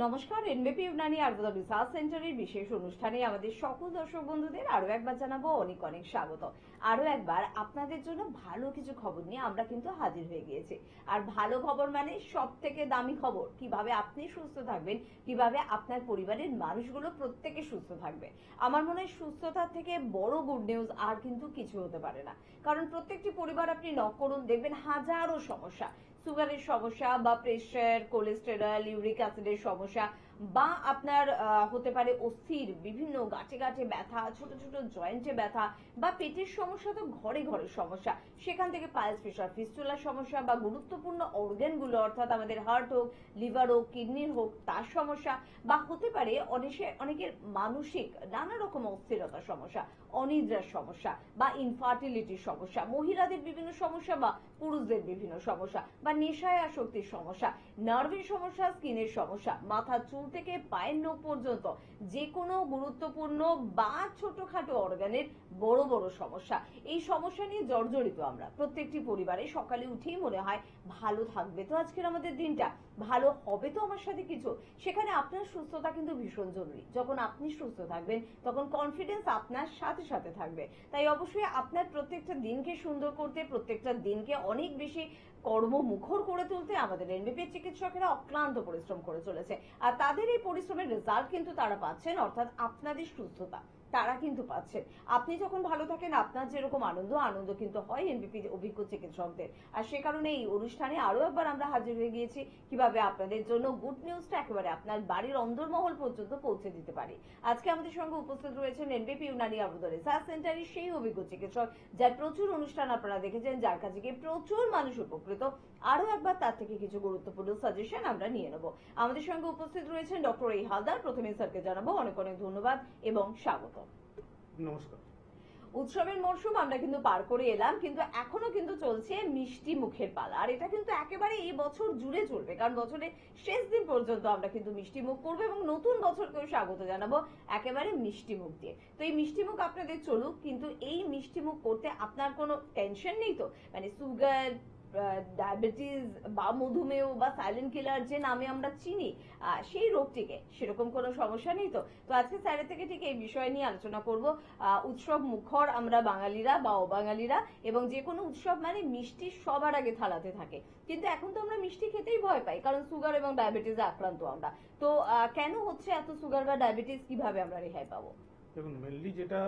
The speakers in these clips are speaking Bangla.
নমস্কার, এনবিপি ইউনানি আয়ুর্বেদ রিসার্চ সেন্টারের বিশেষ অনুষ্ঠানে আমাদের সকল দর্শক বন্ধুদের আরো একবার জানাবো অনেক অনেক স্বাগত। আরো একবার আপনাদের জন্য ভালো কিছু খবর নিয়ে আমরা কিন্তু হাজির হয়ে গিয়েছি। আর ভালো খবর মানে সব থেকে দামি খবর, কিভাবে আপনি সুস্থ থাকবেন, কিভাবে আপনার পরিবারের মানুষগুলো প্রত্যেকে সুস্থ থাকবে। আমার মনে হয় সুস্থতার থেকে বড় গুড নিউজ আর কিন্তু কিছু হতে পারে না। কারণ প্রত্যেকটি পরিবার আপনি নক করুন, দেখবেন হাজারো সমস্যা, সুগারের সমস্যা বা প্রেশার, কোলেস্টেরল, ইউরিক অ্যাসিডের সমস্যা, বা আপনার হতে পারে অস্থির বিভিন্ন গাঁটে গাঁটে ব্যথা, ছোট ছোট জয়েন্টে ব্যথা, বা পেটের সমস্যা তো ঘরে ঘরে সমস্যা। সেখান থেকে পাইলস, ফিশার, ফিস্টুলার সমস্যা, বা গুরুত্বপূর্ণ অর্গানগুলো অর্থাৎ আমাদের হার্ট হোক, লিভার হোক, কিডনির হোক তার সমস্যা, বা হতে পারে অনেকের মানসিক নানা রকম অস্থিরতার সমস্যা, অনিদ্রার সমস্যা, বা ইনফার্টিলিটির সমস্যা, মহিলাদের বিভিন্ন সমস্যা বা পুরুষদের বিভিন্ন সমস্যা, বা নেশায় আসক্তির সমস্যা, নার্ভের সমস্যা, স্কিনের সমস্যা, মাথার চুল থেকে পায়ের নখ পর্যন্ত যে কোনো গুরুত্বপূর্ণ বা ছোটখাটো অর্গানের বড় বড় সমস্যা। এই সমস্যা নিয়ে জর্জরিত আমরা প্রত্যেকটি পরিবারে। সকালে উঠেই মনে হয় ভালো থাকবে তো আজকের আমাদের দিনটা, ভালো হবে তো আমার সাথে কিছু। সেখানে আপনার সুস্থতা কিন্তু ভীষণ জরুরি। যখন আপনি সুস্থ থাকবেন তখন কনফিডেন্স আপনার সাথে সাথে থাকবে। তাই অবশ্যই আপনার প্রত্যেকটা দিনকে সুন্দর করতে, প্রত্যেকটা দিনকে অনেক বেশি কর্মমুখর করে তুলতে আমাদের এনবিপি চিকিৎসকেরা অক্লান্ত পরিশ্রম করে চলেছে। আর তাদের এই পরিশ্রমের রেজাল্ট কিন্তু তারা পাচ্ছেন, অর্থাৎ আপনাদের সুস্থতা তারা কিন্তু পাচ্ছেন। আপনি যখন ভালো থাকেন আপনার যেরকম আনন্দ কিন্তু হয় এনবিপি অভিজ্ঞ চিকিৎসকদের। আর সে কারণে এই অনুষ্ঠানে আরো একবার আমরা হাজির হয়ে গিয়েছি কিভাবে আপনাদের জন্য গুড নিউজটা একেবারে আপনার বাড়ির অন্দরমহল পর্যন্ত পৌঁছে দিতে পারি। আজকে আমাদের সঙ্গে উপস্থিত রয়েছেন এনবিপি ইউনানি আয়ুর্বেদ রিসার্চ সেন্টারের সেই অভিজ্ঞ চিকিৎসক যার প্রচুর অনুষ্ঠান আপনারা দেখেছেন, যার কাছে গিয়ে প্রচুর মানুষ উপকৃত। আরো একবার তার থেকে কিছু গুরুত্বপূর্ণ সাজেশন আমরা নিয়ে নেব। আমাদের সঙ্গে উপস্থিত রয়েছেন ডক্টর এই হালদার। প্রথমে স্যারকে জানাবো অনেক অনেক ধন্যবাদ এবং স্বাগত। নমস্কার। উৎসবের মরশুম আমরা কিন্তু পার করে এলাম, কিন্তু এখনো কিন্তু চলছে মিষ্টি মুখের পালা। আর এটা কিন্তু একেবারে এই বছর জুড়ে চলবে, কারণ বছরের শেষ দিন পর্যন্ত আমরা কিন্তু মিষ্টি মুখ করবো এবং নতুন বছরকেও স্বাগত জানাবো একেবারে মিষ্টি মুখ দিয়ে। তো এই মিষ্টি মুখ আপনাদের চলুক, কিন্তু এই মিষ্টি মুখ করতে আপনার কোনো টেনশন নেই তো? মানে সুগার, ডায়াবেটিস বা মধুমেহ বা সাইলেন্ট কিলার যে নামে আমরা চিনি সেই রোগটিকে সেরকম কোনো সমস্যা নেই তো? তো আজকে স্যারের থেকে ঠিক এই বিষয় নিয়ে আলোচনা করব। উৎসব মুখর আমরা বাঙালিরা বা অবাঙালিরা, এবং যে কোনো উৎসব মানে মিষ্টি সবার আগে থালাতে থাকে। কিন্তু এখন তো আমরা মিষ্টি খেতেই ভয় পাই, কারণ সুগার এবং ডায়াবেটিসে আক্রান্ত আমরা। তো কেন হচ্ছে এত সুগার বা ডায়াবেটিস, কিভাবে আমরা রেহাই পাবো? দেখুন, মেনলি যেটা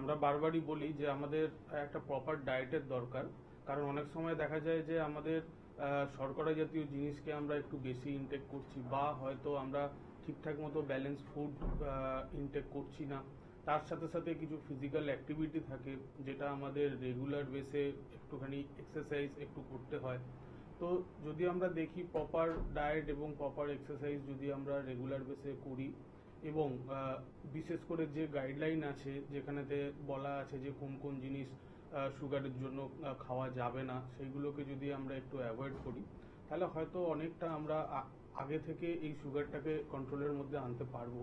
আমরা বারবারই বলি যে আমাদের একটা প্রপার ডায়েটের দরকার। কারণ অনেক সময় দেখা যায় যে আমাদের শর্করা জাতীয় জিনিসকে আমরা একটু বেশি ইনটেক করছি, বা হয়তো আমরা ঠিকঠাক মতো ব্যালেন্স ফুড ইনটেক করছি না। তার সাথে সাথে কিছু ফিজিক্যাল অ্যাক্টিভিটি থাকে যেটা আমাদের রেগুলার বেসে একটুখানি এক্সারসাইজ একটু করতে হয়। তো যদি আমরা দেখি প্রপার ডায়েট এবং প্রপার এক্সারসাইজ যদি আমরা রেগুলার বেসে করি, এবং বিশেষ করে যে গাইডলাইন আছে যেখানেতে বলা আছে যে কোন কোন জিনিস সুগারের জন্য খাওয়া যাবে না, সেইগুলোকে যদি আমরা একটু অ্যাভয়েড করি, তাহলে হয়তো অনেকটা আমরা আগে থেকে এই সুগারটাকে কন্ট্রোলের মধ্যে আনতে পারবো।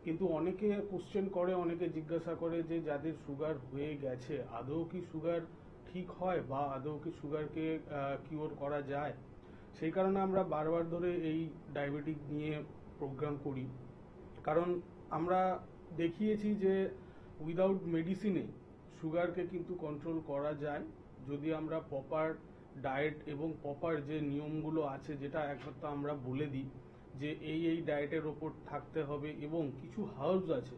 কিন্তু অনেকে কোশ্চেন করে, অনেকে জিজ্ঞাসা করে যে যাদের সুগার হয়ে গেছে আদৌ কি সুগার ঠিক হয়, বা আদৌ কি সুগারকে কিওর করা যায়। সেই কারণে আমরা বারবার ধরে এই ডায়াবেটিক নিয়ে প্রোগ্রাম করি। কারণ আমরা দেখিয়েছি যে উইদাউট মেডিসিনে সুগারকে কিন্তু কন্ট্রোল করা যায়, যদি আমরা প্রপার ডায়েট এবং প্রপার যে নিয়মগুলো আছে, যেটা একমাত্র আমরা বলে দিই যে এই ডায়েটের ওপর থাকতে হবে। এবং কিছু হার্বস আছে,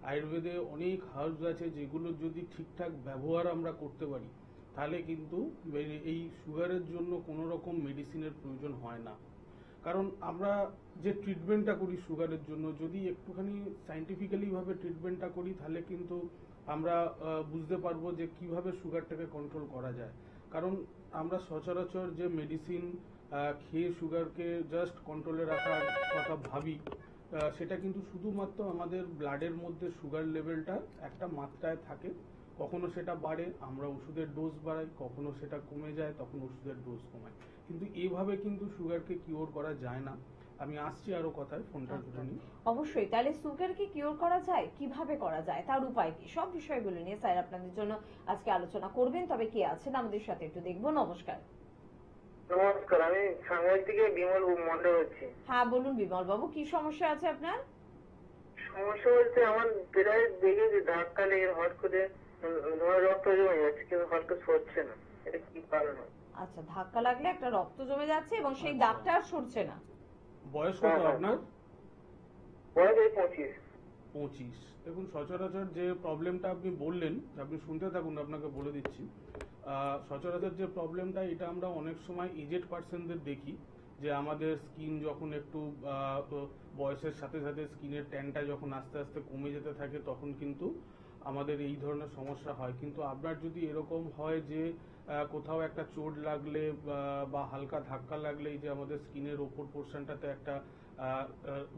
আয়ুর্বেদে অনেক হার্বস আছে যেগুলো যদি ঠিকঠাক ব্যবহার আমরা করতে পারি, তাহলে কিন্তু এই সুগারের জন্য কোনো রকম মেডিসিনের প্রয়োজন হয় না। কারণ আমরা যে ট্রিটমেন্টটা করি সুগারের জন্য, যদি একটুখানি সাইন্টিফিক্যালি ভাবে ট্রিটমেন্টটা করি, তাহলে কিন্তু আমরা বুঝতে পারবো যে কিভাবে সুগারটাকে কন্ট্রোল করা যায়। কারণ আমরা সচরাচর যে মেডিসিন খেয়ে সুগারকে জাস্ট কন্ট্রোলে রাখার কথা ভাবি, সেটা কিন্তু শুধুমাত্র আমাদের ব্লাডের মধ্যে সুগার লেভেলটা একটা মাত্রায় থাকে, কখনো সেটা বাড়ে, আমরা ওষুধের ডোজ বাড়াই, কখনো সেটা কমে যায়, তখন ওষুধের ডোজ কমাই। কিন্তু এইভাবে কিন্তু সুগারকে কিওর করা যায় না। আমি আসছি আরো কথায়, ফোনটা ধরে নিই। অবশ্যই। তাহলে সুগারকে কিওর করা যায়, কিভাবে করা যায়, তার উপায় কি, সব বিষয়গুলো নিয়ে স্যার আপনাদের জন্য আজকে আলোচনা করবেন। তবে কে আছেন আমাদের সাথে একটু দেখবো। নমস্কার। নমস্কার, আমি সাংবাদিক থেকে বিমল মন্ডল হচ্ছি। হ্যাঁ বলুন বিমল বাবু, কি সমস্যা আছে আপনার? সমস্যা বলতে আমার প্রায় দেখেছি ধাক্কা লেগে হট করে রক্ত জমে যাচ্ছে, কিন্তু হট করে সরছে না। এটা কি কারণ? আচ্ছা, ধাক্কা লাগলে একটা রক্ত জমে যাচ্ছে এবং সেই আচ্ছা। দাগটা আর সরছে না। বয়স কত আপনার? বয়স এই 25। 25। দেখুন, সচরাচর যে প্রবলেমটা আপনি বললেন, আপনি শুনতে থাকুন, আপনাকে বলে দিচ্ছি। সচরাচর যে প্রবলেমটা, এটা আমরা অনেক সময় এজেড পার্সনদের দেখি, যে আমাদের স্কিন যখন একটু বয়সের সাথে সাথে স্কিনের ট্যানটা যখন আস্তে আস্তে কমে যেতে থাকে, তখন কিন্তু আমাদের এই ধরনের সমস্যা হয়। কিন্তু আপনার যদি এরকম হয় যে কোথাও একটা চোট লাগলে বা হালকা ধাক্কা লাগলেই যে আমাদের স্কিনের ওপর পোর্শনটাতে একটা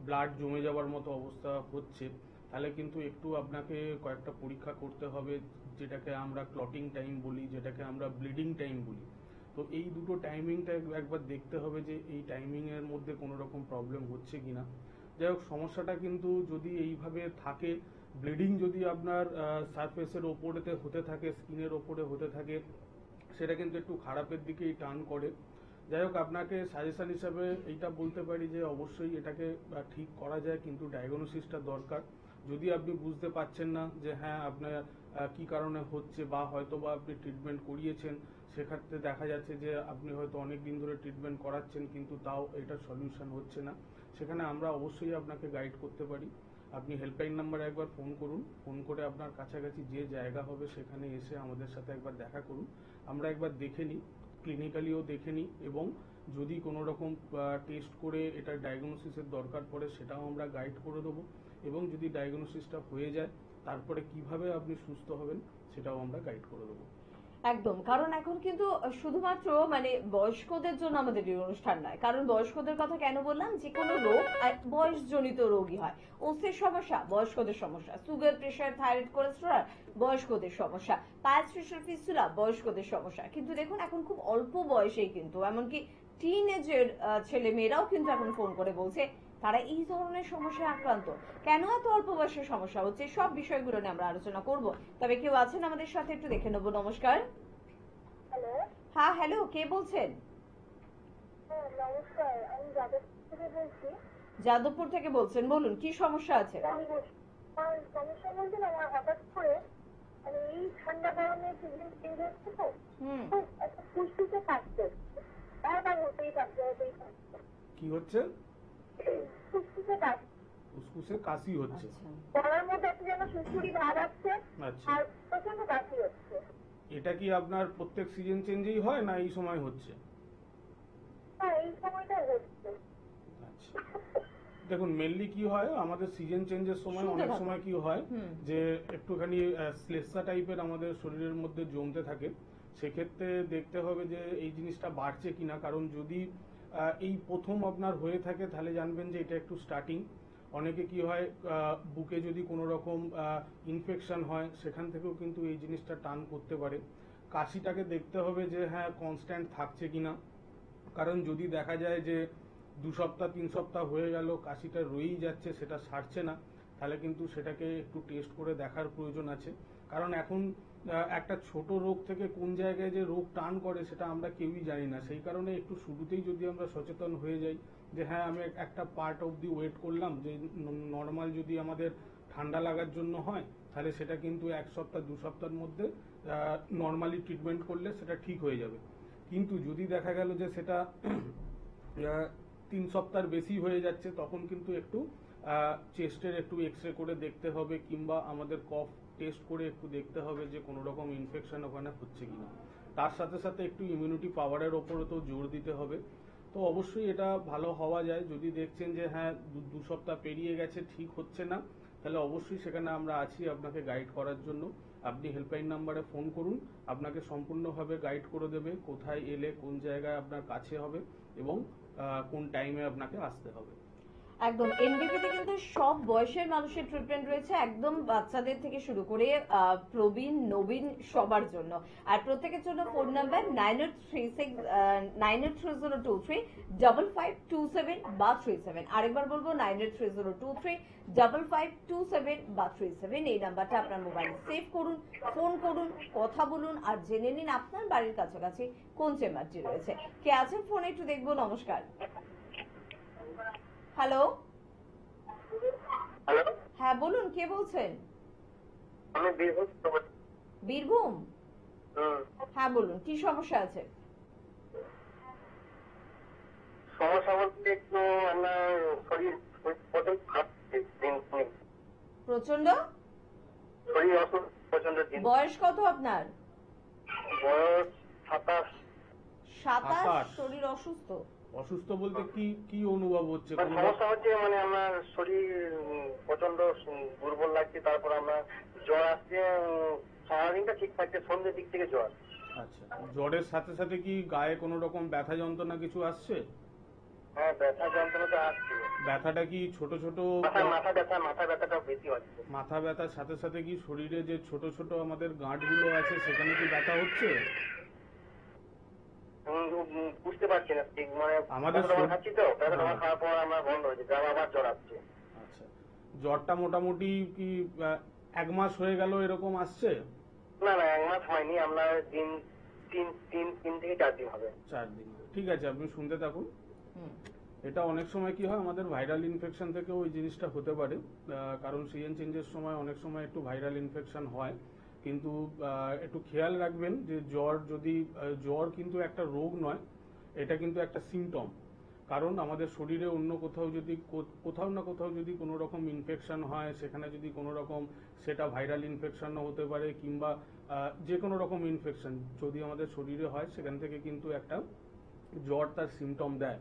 ব্লাড জমে যাওয়ার মতো অবস্থা হচ্ছে, তাহলে কিন্তু একটু আপনাকে কয়েকটা পরীক্ষা করতে হবে, যেটাকে আমরা ক্লটিং টাইম বলি, যেটাকে আমরা ব্লিডিং টাইম বলি। তো এই দুটো টাইমিংটা একবার দেখতে হবে যে এই টাইমিং এর মধ্যে কোনো রকম প্রবলেম হচ্ছে কিনা। যাই হোক, সমস্যাটা কিন্তু যদি এইভাবে থাকে, ব্লিডিং যদি আপনার সারফেসের ওপরেতে হতে থাকে, স্কিনের ওপরে হতে থাকে, সেটা কিন্তু একটু খারাপের দিকেই টার্ন করে। যাই হোক, আপনাকে সাজেশন হিসাবে এইটা বলতে পারি যে অবশ্যই এটাকে ঠিক করা যায়, কিন্তু ডায়াগনোসিসটা দরকার। যদি আপনি বুঝতে পারছেন না যে হ্যাঁ আপনার কি কারণে হচ্ছে, বা হয়তো বা আপনি ট্রিটমেন্ট করিয়েছেন, সেক্ষেত্রে দেখা যাচ্ছে যে আপনি হয়তো অনেক দিন ধরে ট্রিটমেন্ট করাচ্ছেন কিন্তু তাও এটার সলিউশন হচ্ছে না, সেখানে আমরা অবশ্যই আপনাকে গাইড করতে পারি। আপনি হেল্পলাইন নাম্বারে একবার ফোন করুন, ফোন করে আপনার কাছাকাছি যে জায়গা হবে সেখানে এসে আমাদের সাথে একবার দেখা করুন। আমরা একবার দেখে নিই, ক্লিনিক্যালিও দেখে নিই, এবং যদি কোনো রকম টেস্ট করে এটা ডায়াগনোসিসের দরকার পড়ে সেটাও আমরা গাইড করে দেবো, এবং যদি ডায়াগনোসিসটা হয়ে যায় তারপরে কিভাবে আপনি সুস্থ হবেন সেটাও আমরা গাইড করে দেবো। একদম। কারণ এখন কিন্তু শুধুমাত্র বয়স্কদের জন্য আমাদের এই অনুষ্ঠান নয়। কারণ বয়স্কদের কথা কেন বললাম, যে কোনো রোগ বয়সজনিত রোগই হয়। ওসের সমস্যা বয়স্কদের সমস্যা, সুগার, প্রেশার, থাইরয়েড, কোলেস্টেরল বয়স্কদের সমস্যা, পাইলস, ফিস্টুলা, ফিস্টুলা বয়স্কদের সমস্যা। কিন্তু দেখুন এখন খুব অল্প বয়সেই কিন্তু এমনকি টিনেজের ছেলে মেয়েরাও কিন্তু এখন ফোন করে বলছে তারা এই ধরনের সমস্যায় আক্রান্ত। কেন এত অল্প বয়সের সমস্যা হচ্ছে, সব বিষয়গুলো নিয়ে আমরা আলোচনা করব। তবে কেউ আছেন আমাদের সাথে, একটু দেখে নেবো। নমস্কার। হ্যালো। হ্যাঁ হ্যালো, কে বলছেন? নমস্কার, আমি যাদবপুর থেকে বলছি। যাদবপুর থেকে বলছেন, বলুন কি সমস্যা আছে? আমার সমস্যা বলতে আমার হঠাৎ করে এই ঠান্ডা গরমে সিজন চেঞ্জ হচ্ছে তো, খুব একটা ফুসফুসে কাটছে, বারবার হতেই থাকছে। কি হচ্ছে? ফুসফুসে কাটছে, ফুসফুসে কাশি হচ্ছে। গলার মধ্যে একটা যেন সুসুরি ভাব আসছে, আচ্ছা, আর প্রচন্ড কাশি হচ্ছে। এটা কি আপনার প্রত্যেক সিজন চেঞ্জেই হয় না এই সময় হচ্ছে? হ্যাঁ, এই সময়টা হচ্ছে। আচ্ছা, দেখুন মেনলি কি হয়, আমাদের সিজন চেঞ্জের সময় শুনতে অনেক থাকুন। সময় কি হয় যে একটুখানি শ্লেষ্মা টাইপের আমাদের শরীরের মধ্যে জমতে থাকে। সেক্ষেত্রে দেখতে হবে যে এই জিনিসটা বাড়ছে কিনা, কারণ যদি এই প্রথম আপনার হয়ে থাকে তাহলে জানবেন যে এটা একটু স্টার্টিং। অনেকে কি হয়, বুকে যদি কোনো রকম ইনফেকশন হয় সেখান থেকেও কিন্তু এই জিনিসটা টার্ন করতে পারে। কাশিটাকে দেখতে হবে যে হ্যাঁ কনস্ট্যান্ট থাকছে কিনা, কারণ যদি দেখা যায় যে 2 সপ্তাহ 3 সপ্তাহ হয়ে গেল কাশিটা রয়েই যাচ্ছে, সেটা সারছে না, তাহলে কিন্তু সেটাকে একটু টেস্ট করে দেখার প্রয়োজন আছে। কারণ এখন একটা ছোট রোগ থেকে কোন জায়গায় যে রোগ টার্ন করে সেটা আমরা কেউই জানি না। সেই কারণে একটু শুরুতেই যদি আমরা সচেতন হয়ে যাই যে হ্যাঁ আমি একটা পার্ট অফ দি ওয়েট করলাম, যে নর্মাল যদি আমাদের ঠান্ডা লাগার জন্য হয় তাহলে সেটা কিন্তু 1 সপ্তাহ 2 সপ্তাহের মধ্যে নর্মালি ট্রিটমেন্ট করলে সেটা ঠিক হয়ে যাবে। কিন্তু যদি দেখা গেল যে সেটা 3 সপ্তাহের বেশি হয়ে যাচ্ছে, তখন কিন্তু একটু চেস্টের একটু এক্সরে করে দেখতে হবে, কিংবা আমাদের কফ টেস্ট করে একটু দেখতে হবে যে কোনো রকম ইনফেকশন ওখানে হচ্ছে কিনা। তার সাথে সাথে একটু ইমিউনিটি পাওয়ারের ওপরে তো জোর দিতে হবে। তো অবশ্যই এটা ভালো হওয়া যায়। যদি দেখছেন যে হ্যাঁ 2 সপ্তাহ পেরিয়ে গেছে ঠিক হচ্ছে না, তাহলে অবশ্যই সেখানে আমরা আছি আপনাকে গাইড করার জন্য। আপনি হেল্পলাইন নাম্বারে ফোন করুন, আপনাকে সম্পূর্ণভাবে গাইড করে দেবে কোথায় এলে কোন জায়গায় আপনার কাছে হবে এবং কোন টাইমে আপনাকে আসতে হবে। একদম এনবিপিতে কিন্তু সব বয়সের মানুষের ট্রিটমেন্ট রয়েছে, একদম বাচ্চাদের থেকে শুরু করে প্রবীণ নবীন সবার জন্য। আর প্রত্যেকের জন্য ফোন নাম্বার 9836 বা 37। আরেকবার বলবো 9830235527 বা 37। এই নাম্বারটা আপনার মোবাইলে সেভ করুন, ফোন করুন, কথা বলুন আর জেনে নিন আপনার বাড়ির কাছাকাছি কোন চেম্বারটি রয়েছে। কে আছেন ফোনে একটু দেখবো। নমস্কার। হ্যালো। হ্যালো, হ্যাঁ বলুন, কে বলছেন? আমি বীরভূম থেকে। বীরভূম? হ্যাঁ বলুন, কি সমস্যা আছে? সমস্যা বলতে একটু আমার শরীর প্রচন্ড খারাপ, প্রচন্ড শরীর অসুস্থ প্রচন্ড দিন। বয়স কত আপনার? বয়স 27। 27। শরীর অসুস্থ? অসুস্থ বলতে কি কি অনুভব হচ্ছে? কোনো সমস্যা হচ্ছে মানে আমার শরীর প্রচন্ড দুর্বল লাগছে, তারপর আমার জ্বর আসছে, সারাদিনটা ঠিক থাকছে, সন্ধ্যের দিক থেকে জ্বর। আচ্ছা, জ্বরের সাথে সাথে কি গায়ে কোনো রকম ব্যথা যন্ত্রণা কিছু আসছে? হ্যাঁ, ব্যথা যন্ত্রণা তো আসছে। ব্যথাটা কি ছোট ছোট? মাথা ব্যথাটা বেশি হচ্ছে। মাথা ব্যথার সাথে সাথে কি শরীরে যে ছোট ছোট আমাদের গাঁটগুলো আছে সেখানে কি ব্যথা হচ্ছে? বুঝতে পারছি না ঠিক, মানে আমাদের খাচ্ছি তো, খাওয়ার পর আমার বন্ধ হয়েছে, আবার জ্বর আসছে। আচ্ছা, জ্বরটা মোটামুটি কি 1 মাস হয়ে গেল এরকম আসছে? না না, 1 মাস হয়নি, আমরা দিন 3 থেকে 4 দিন হবে। 4 দিন। ঠিক আছে, আপনি শুনতে থাকুন। এটা অনেক সময় কি হয়, আমাদের ভাইরাল ইনফেকশন থেকেও ওই জিনিসটা হতে পারে। কারণ সিজন চেঞ্জের সময় অনেক সময় একটু ভাইরাল ইনফেকশন হয়, কিন্তু একটু খেয়াল রাখবেন যে জ্বর কিন্তু একটা রোগ নয়, এটা কিন্তু একটা সিমটম। কারণ আমাদের শরীরে অন্য কোথাও না কোথাও যদি কোনো রকম ইনফেকশন হয়, সেখানে যদি কোনো রকম সেটা ভাইরাল ইনফেকশনও হতে পারে, কিংবা যে কোনো রকম ইনফেকশন যদি আমাদের শরীরে হয়, সেখান থেকে কিন্তু একটা জ্বর তার সিমটম দেয়।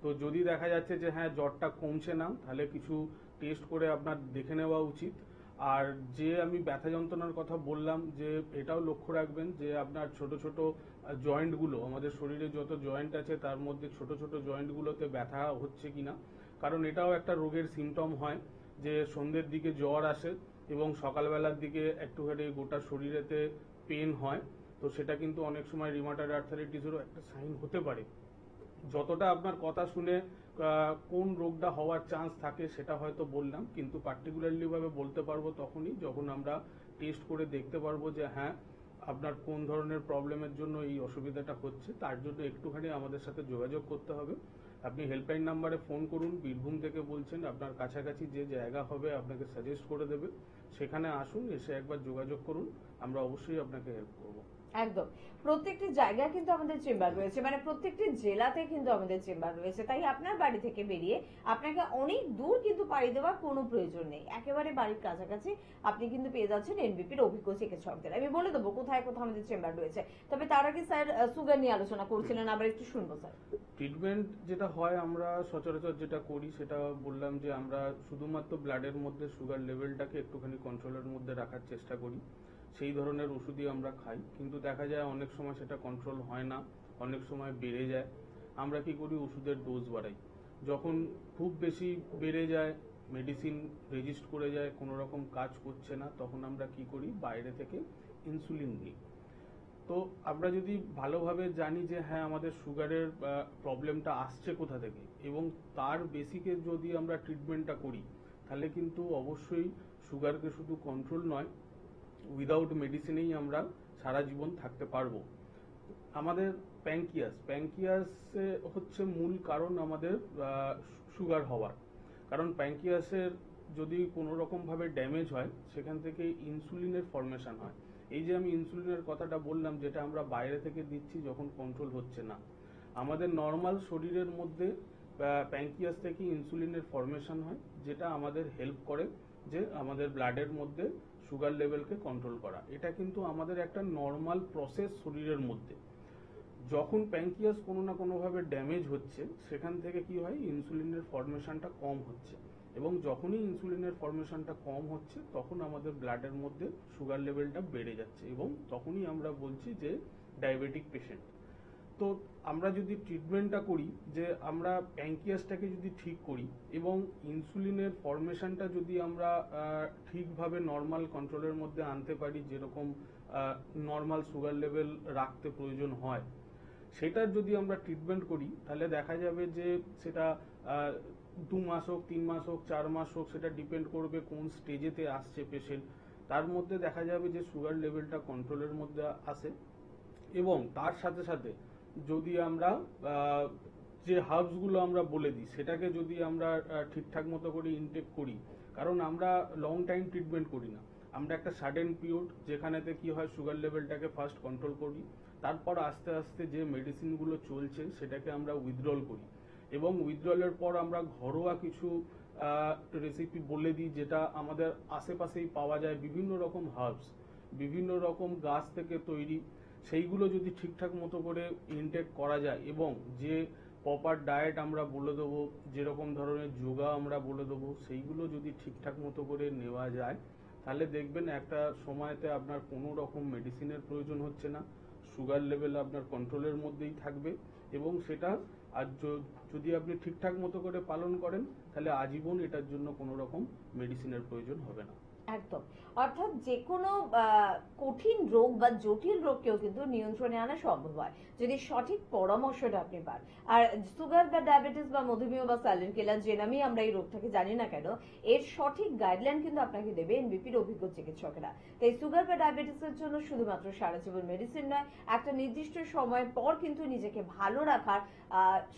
তো যদি দেখা যাচ্ছে যে হ্যাঁ জ্বরটা কমছে না, তাহলে কিছু টেস্ট করে আপনার দেখে নেওয়া উচিত। আর যে আমি ব্যথা যন্ত্রণার কথা বললাম, যে এটাও লক্ষ্য রাখবেন যে আপনার ছোট ছোট জয়েন্টগুলো, আমাদের শরীরে যত জয়েন্ট আছে তার মধ্যে ছোট ছোট জয়েন্টগুলোতে ব্যথা হচ্ছে কিনা। কারণ এটাও একটা রোগের সিমটম হয় যে সন্ধ্যের দিকে জ্বর আসে এবং সকালবেলার দিকে একটুখানি গোটা শরীরেতে পেন হয়। তো সেটা কিন্তু অনেক সময় রিউমাটয়েড আর্থ্রাইটিসেরও একটা সাইন হতে পারে। যতটা আপনার কথা শুনে কোন রোগটা হওয়ার চান্স থাকে সেটা হয়তো বললাম, কিন্তু পার্টিকুলারলি ভাবে বলতে পারবো তখনই যখন আমরা টেস্ট করে দেখতে পারবো যে হ্যাঁ আপনার কোন ধরনের প্রবলেমের জন্য এই অসুবিধাটা হচ্ছে। তার জন্য একটুখানি আমাদের সাথে যোগাযোগ করতে হবে। আপনি হেল্পলাইন নাম্বারে ফোন করুন। বীরভূম থেকে বলছেন, আপনার কাছাকাছি যে জায়গা হবে আপনাকে সাজেস্ট করে দেবে, সেখানে আসুন, এসে একবার যোগাযোগ করুন, আমরা অবশ্যই আপনাকে হেল্প করব। একদম। প্রত্যেকটি জায়গায় কিন্তু আমাদের চেম্বার রয়েছে, মানে প্রত্যেকটি জেলাতে কিন্তু আমাদের চেম্বার রয়েছে। তাই আপনার বাড়ি থেকে বেরিয়ে আপনাকে অনেক দূর কিন্তু পাড়ি দেওয়ার কোনো প্রয়োজন নেই। একেবারে বাড়ির কাছাকাছি আপনি কিন্তু পেয়ে যাচ্ছেন এনবিপির অভিজ্ঞ চিকিৎসকদের। আমি বলে দেবো কোথায় কোথায় আমাদের চেম্বার রয়েছে। তবে তার আগে স্যার সুগার নিয়ে আলোচনা করছিলেন, আবার একটু শুনবো স্যার। ট্রিটমেন্ট যেটা হয়, আমরা সচরাচর যেটা করি সেটা বললাম যে আমরা শুধুমাত্র ব্লাডের মধ্যে সুগার লেভেলটাকে একটুখানি কন্ট্রোলের মধ্যে রাখার চেষ্টা করি, সেই ধরনের ওষুধই আমরা খাই। কিন্তু দেখা যায় অনেক সময় সেটা কন্ট্রোল হয় না, অনেক সময় বেড়ে যায়। আমরা কি করি, ওষুধের ডোজ বাড়াই। যখন খুব বেশি বেড়ে যায়, মেডিসিন রেজিস্ট করে যায়, কোনো রকম কাজ করছে না, তখন আমরা কি করি, বাইরে থেকে ইনসুলিন দিই। তো আমরা যদি ভালোভাবে জানি যে হ্যাঁ আমাদের সুগারের প্রবলেমটা আসছে কোথা থেকে, এবং তার বেসিকে যদি আমরা ট্রিটমেন্টটা করি, তাহলে কিন্তু অবশ্যই সুগারকে শুধু কন্ট্রোল নয়, উইদাউট মেডিসিনেই আমরা সারা জীবন থাকতে পারবো। আমাদের প্যাঙ্কিয়াসে হচ্ছে মূল কারণ আমাদের সুগার হওয়ার। কারণ প্যাঙ্কিয়াসের যদি কোনো রকমভাবে ড্যামেজ হয়, সেখান থেকে ইনসুলিনের ফর্মেশন হয়। এই যে আমি ইনসুলিনের কথাটা বললাম, যেটা আমরা বাইরে থেকে দিচ্ছি যখন কন্ট্রোল হচ্ছে না, আমাদের নর্মাল শরীরের মধ্যে প্যাঙ্কিয়াস থেকে ইনসুলিনের ফর্মেশন হয়, যেটা আমাদের হেল্প করে যে আমাদের ব্লাডের মধ্যে সুগার লেভেলকে কন্ট্রোল করা। এটা কিন্তু আমাদের একটা নর্মাল প্রসেস শরীরের মধ্যে। যখন প্যাঙ্কিয়াস কোনো না কোনোভাবে ড্যামেজ হচ্ছে, সেখান থেকে কি হয়, ইনসুলিনের ফর্মেশনটা কম হচ্ছে, এবং যখনই ইনসুলিনের ফর্মেশনটা কম হচ্ছে তখন আমাদের ব্লাডের মধ্যে সুগার লেভেলটা বেড়ে যাচ্ছে, এবং তখনই আমরা বলছি যে ডায়াবেটিক পেশেন্ট। তো আমরা যদি ট্রিটমেন্টটা করি, যে আমরা প্যাঙ্কিয়াসটাকে যদি ঠিক করি এবং ইনসুলিনের ফরমেশনটা যদি আমরা ঠিকভাবে নর্মাল কন্ট্রোলের মধ্যে আনতে পারি, যেরকম নর্মাল সুগার লেভেল রাখতে প্রয়োজন হয়, সেটার যদি আমরা ট্রিটমেন্ট করি, তাহলে দেখা যাবে যে সেটা 2 মাস হোক, 3 মাস হোক, 4 মাস হোক, সেটা ডিপেন্ড করবে কোন স্টেজেতে আসছে পেশেন্ট। তার মধ্যে দেখা যাবে যে সুগার লেভেলটা কন্ট্রোলের মধ্যে আসে। এবং তার সাথে সাথে যদি আমরা যে হার্বসগুলো আমরা বলে দিই, সেটাকে যদি আমরা ঠিকঠাক মতো করে ইনটেক করি, কারণ আমরা লং টাইম ট্রিটমেন্ট করি না, আমরা একটা সাডেন পিরিয়ড যেখানেতে কি হয় সুগার লেভেলটাকে ফার্স্ট কন্ট্রোল করি, তারপর আস্তে আস্তে যে মেডিসিনগুলো চলছে সেটাকে আমরা উইথড্রল করি, এবং উইথড্রলের পর আমরা ঘরোয়া কিছু রেসিপি বলে দিই, যেটা আমাদের আশেপাশেই পাওয়া যায়, বিভিন্ন রকম হার্বস, বিভিন্ন রকম গাছ থেকে তৈরি, সেইগুলো যদি ঠিকঠাক মতো করে ইনটেক করা যায় এবং যে প্রপার ডায়েট আমরা বলে দেবো, যেরকম ধরনের যোগা আমরা বলে দেবো, সেইগুলো যদি ঠিকঠাক মতো করে নেওয়া যায়, তাহলে দেখবেন একটা সময়তে আপনার কোনো রকম মেডিসিনের প্রয়োজন হচ্ছে না, সুগার লেভেল আপনার কন্ট্রোলের মধ্যেই থাকবে, এবং সেটা আর যদি আপনি ঠিকঠাক মতো করে পালন করেন, তাহলে আজীবন এটার জন্য কোনো রকম মেডিসিনের প্রয়োজন হবে না। একদম। অর্থাৎ যে কোনো কঠিন রোগ বা জটিল রোগকেও কিন্তু নিয়ন্ত্রণে আনা সম্ভব হয় যদি সঠিক পরামর্শটা আপনি পান। আর সুগার বা ডায়াবেটিস বা মধুমেহ বা সাইলেন্ট কিলার, যে নামেই আমরা এই রোগটাকে জানি না কেন, এর সঠিক গাইডলাইন কিন্তু আপনাকে দেবে এনবিপির অভিজ্ঞ চিকিৎসকেরা। তাই সুগার বা ডায়াবেটিসের জন্য শুধুমাত্র সারা জীবন মেডিসিন নয়, একটা নির্দিষ্ট সময় পর কিন্তু নিজেকে ভালো রাখার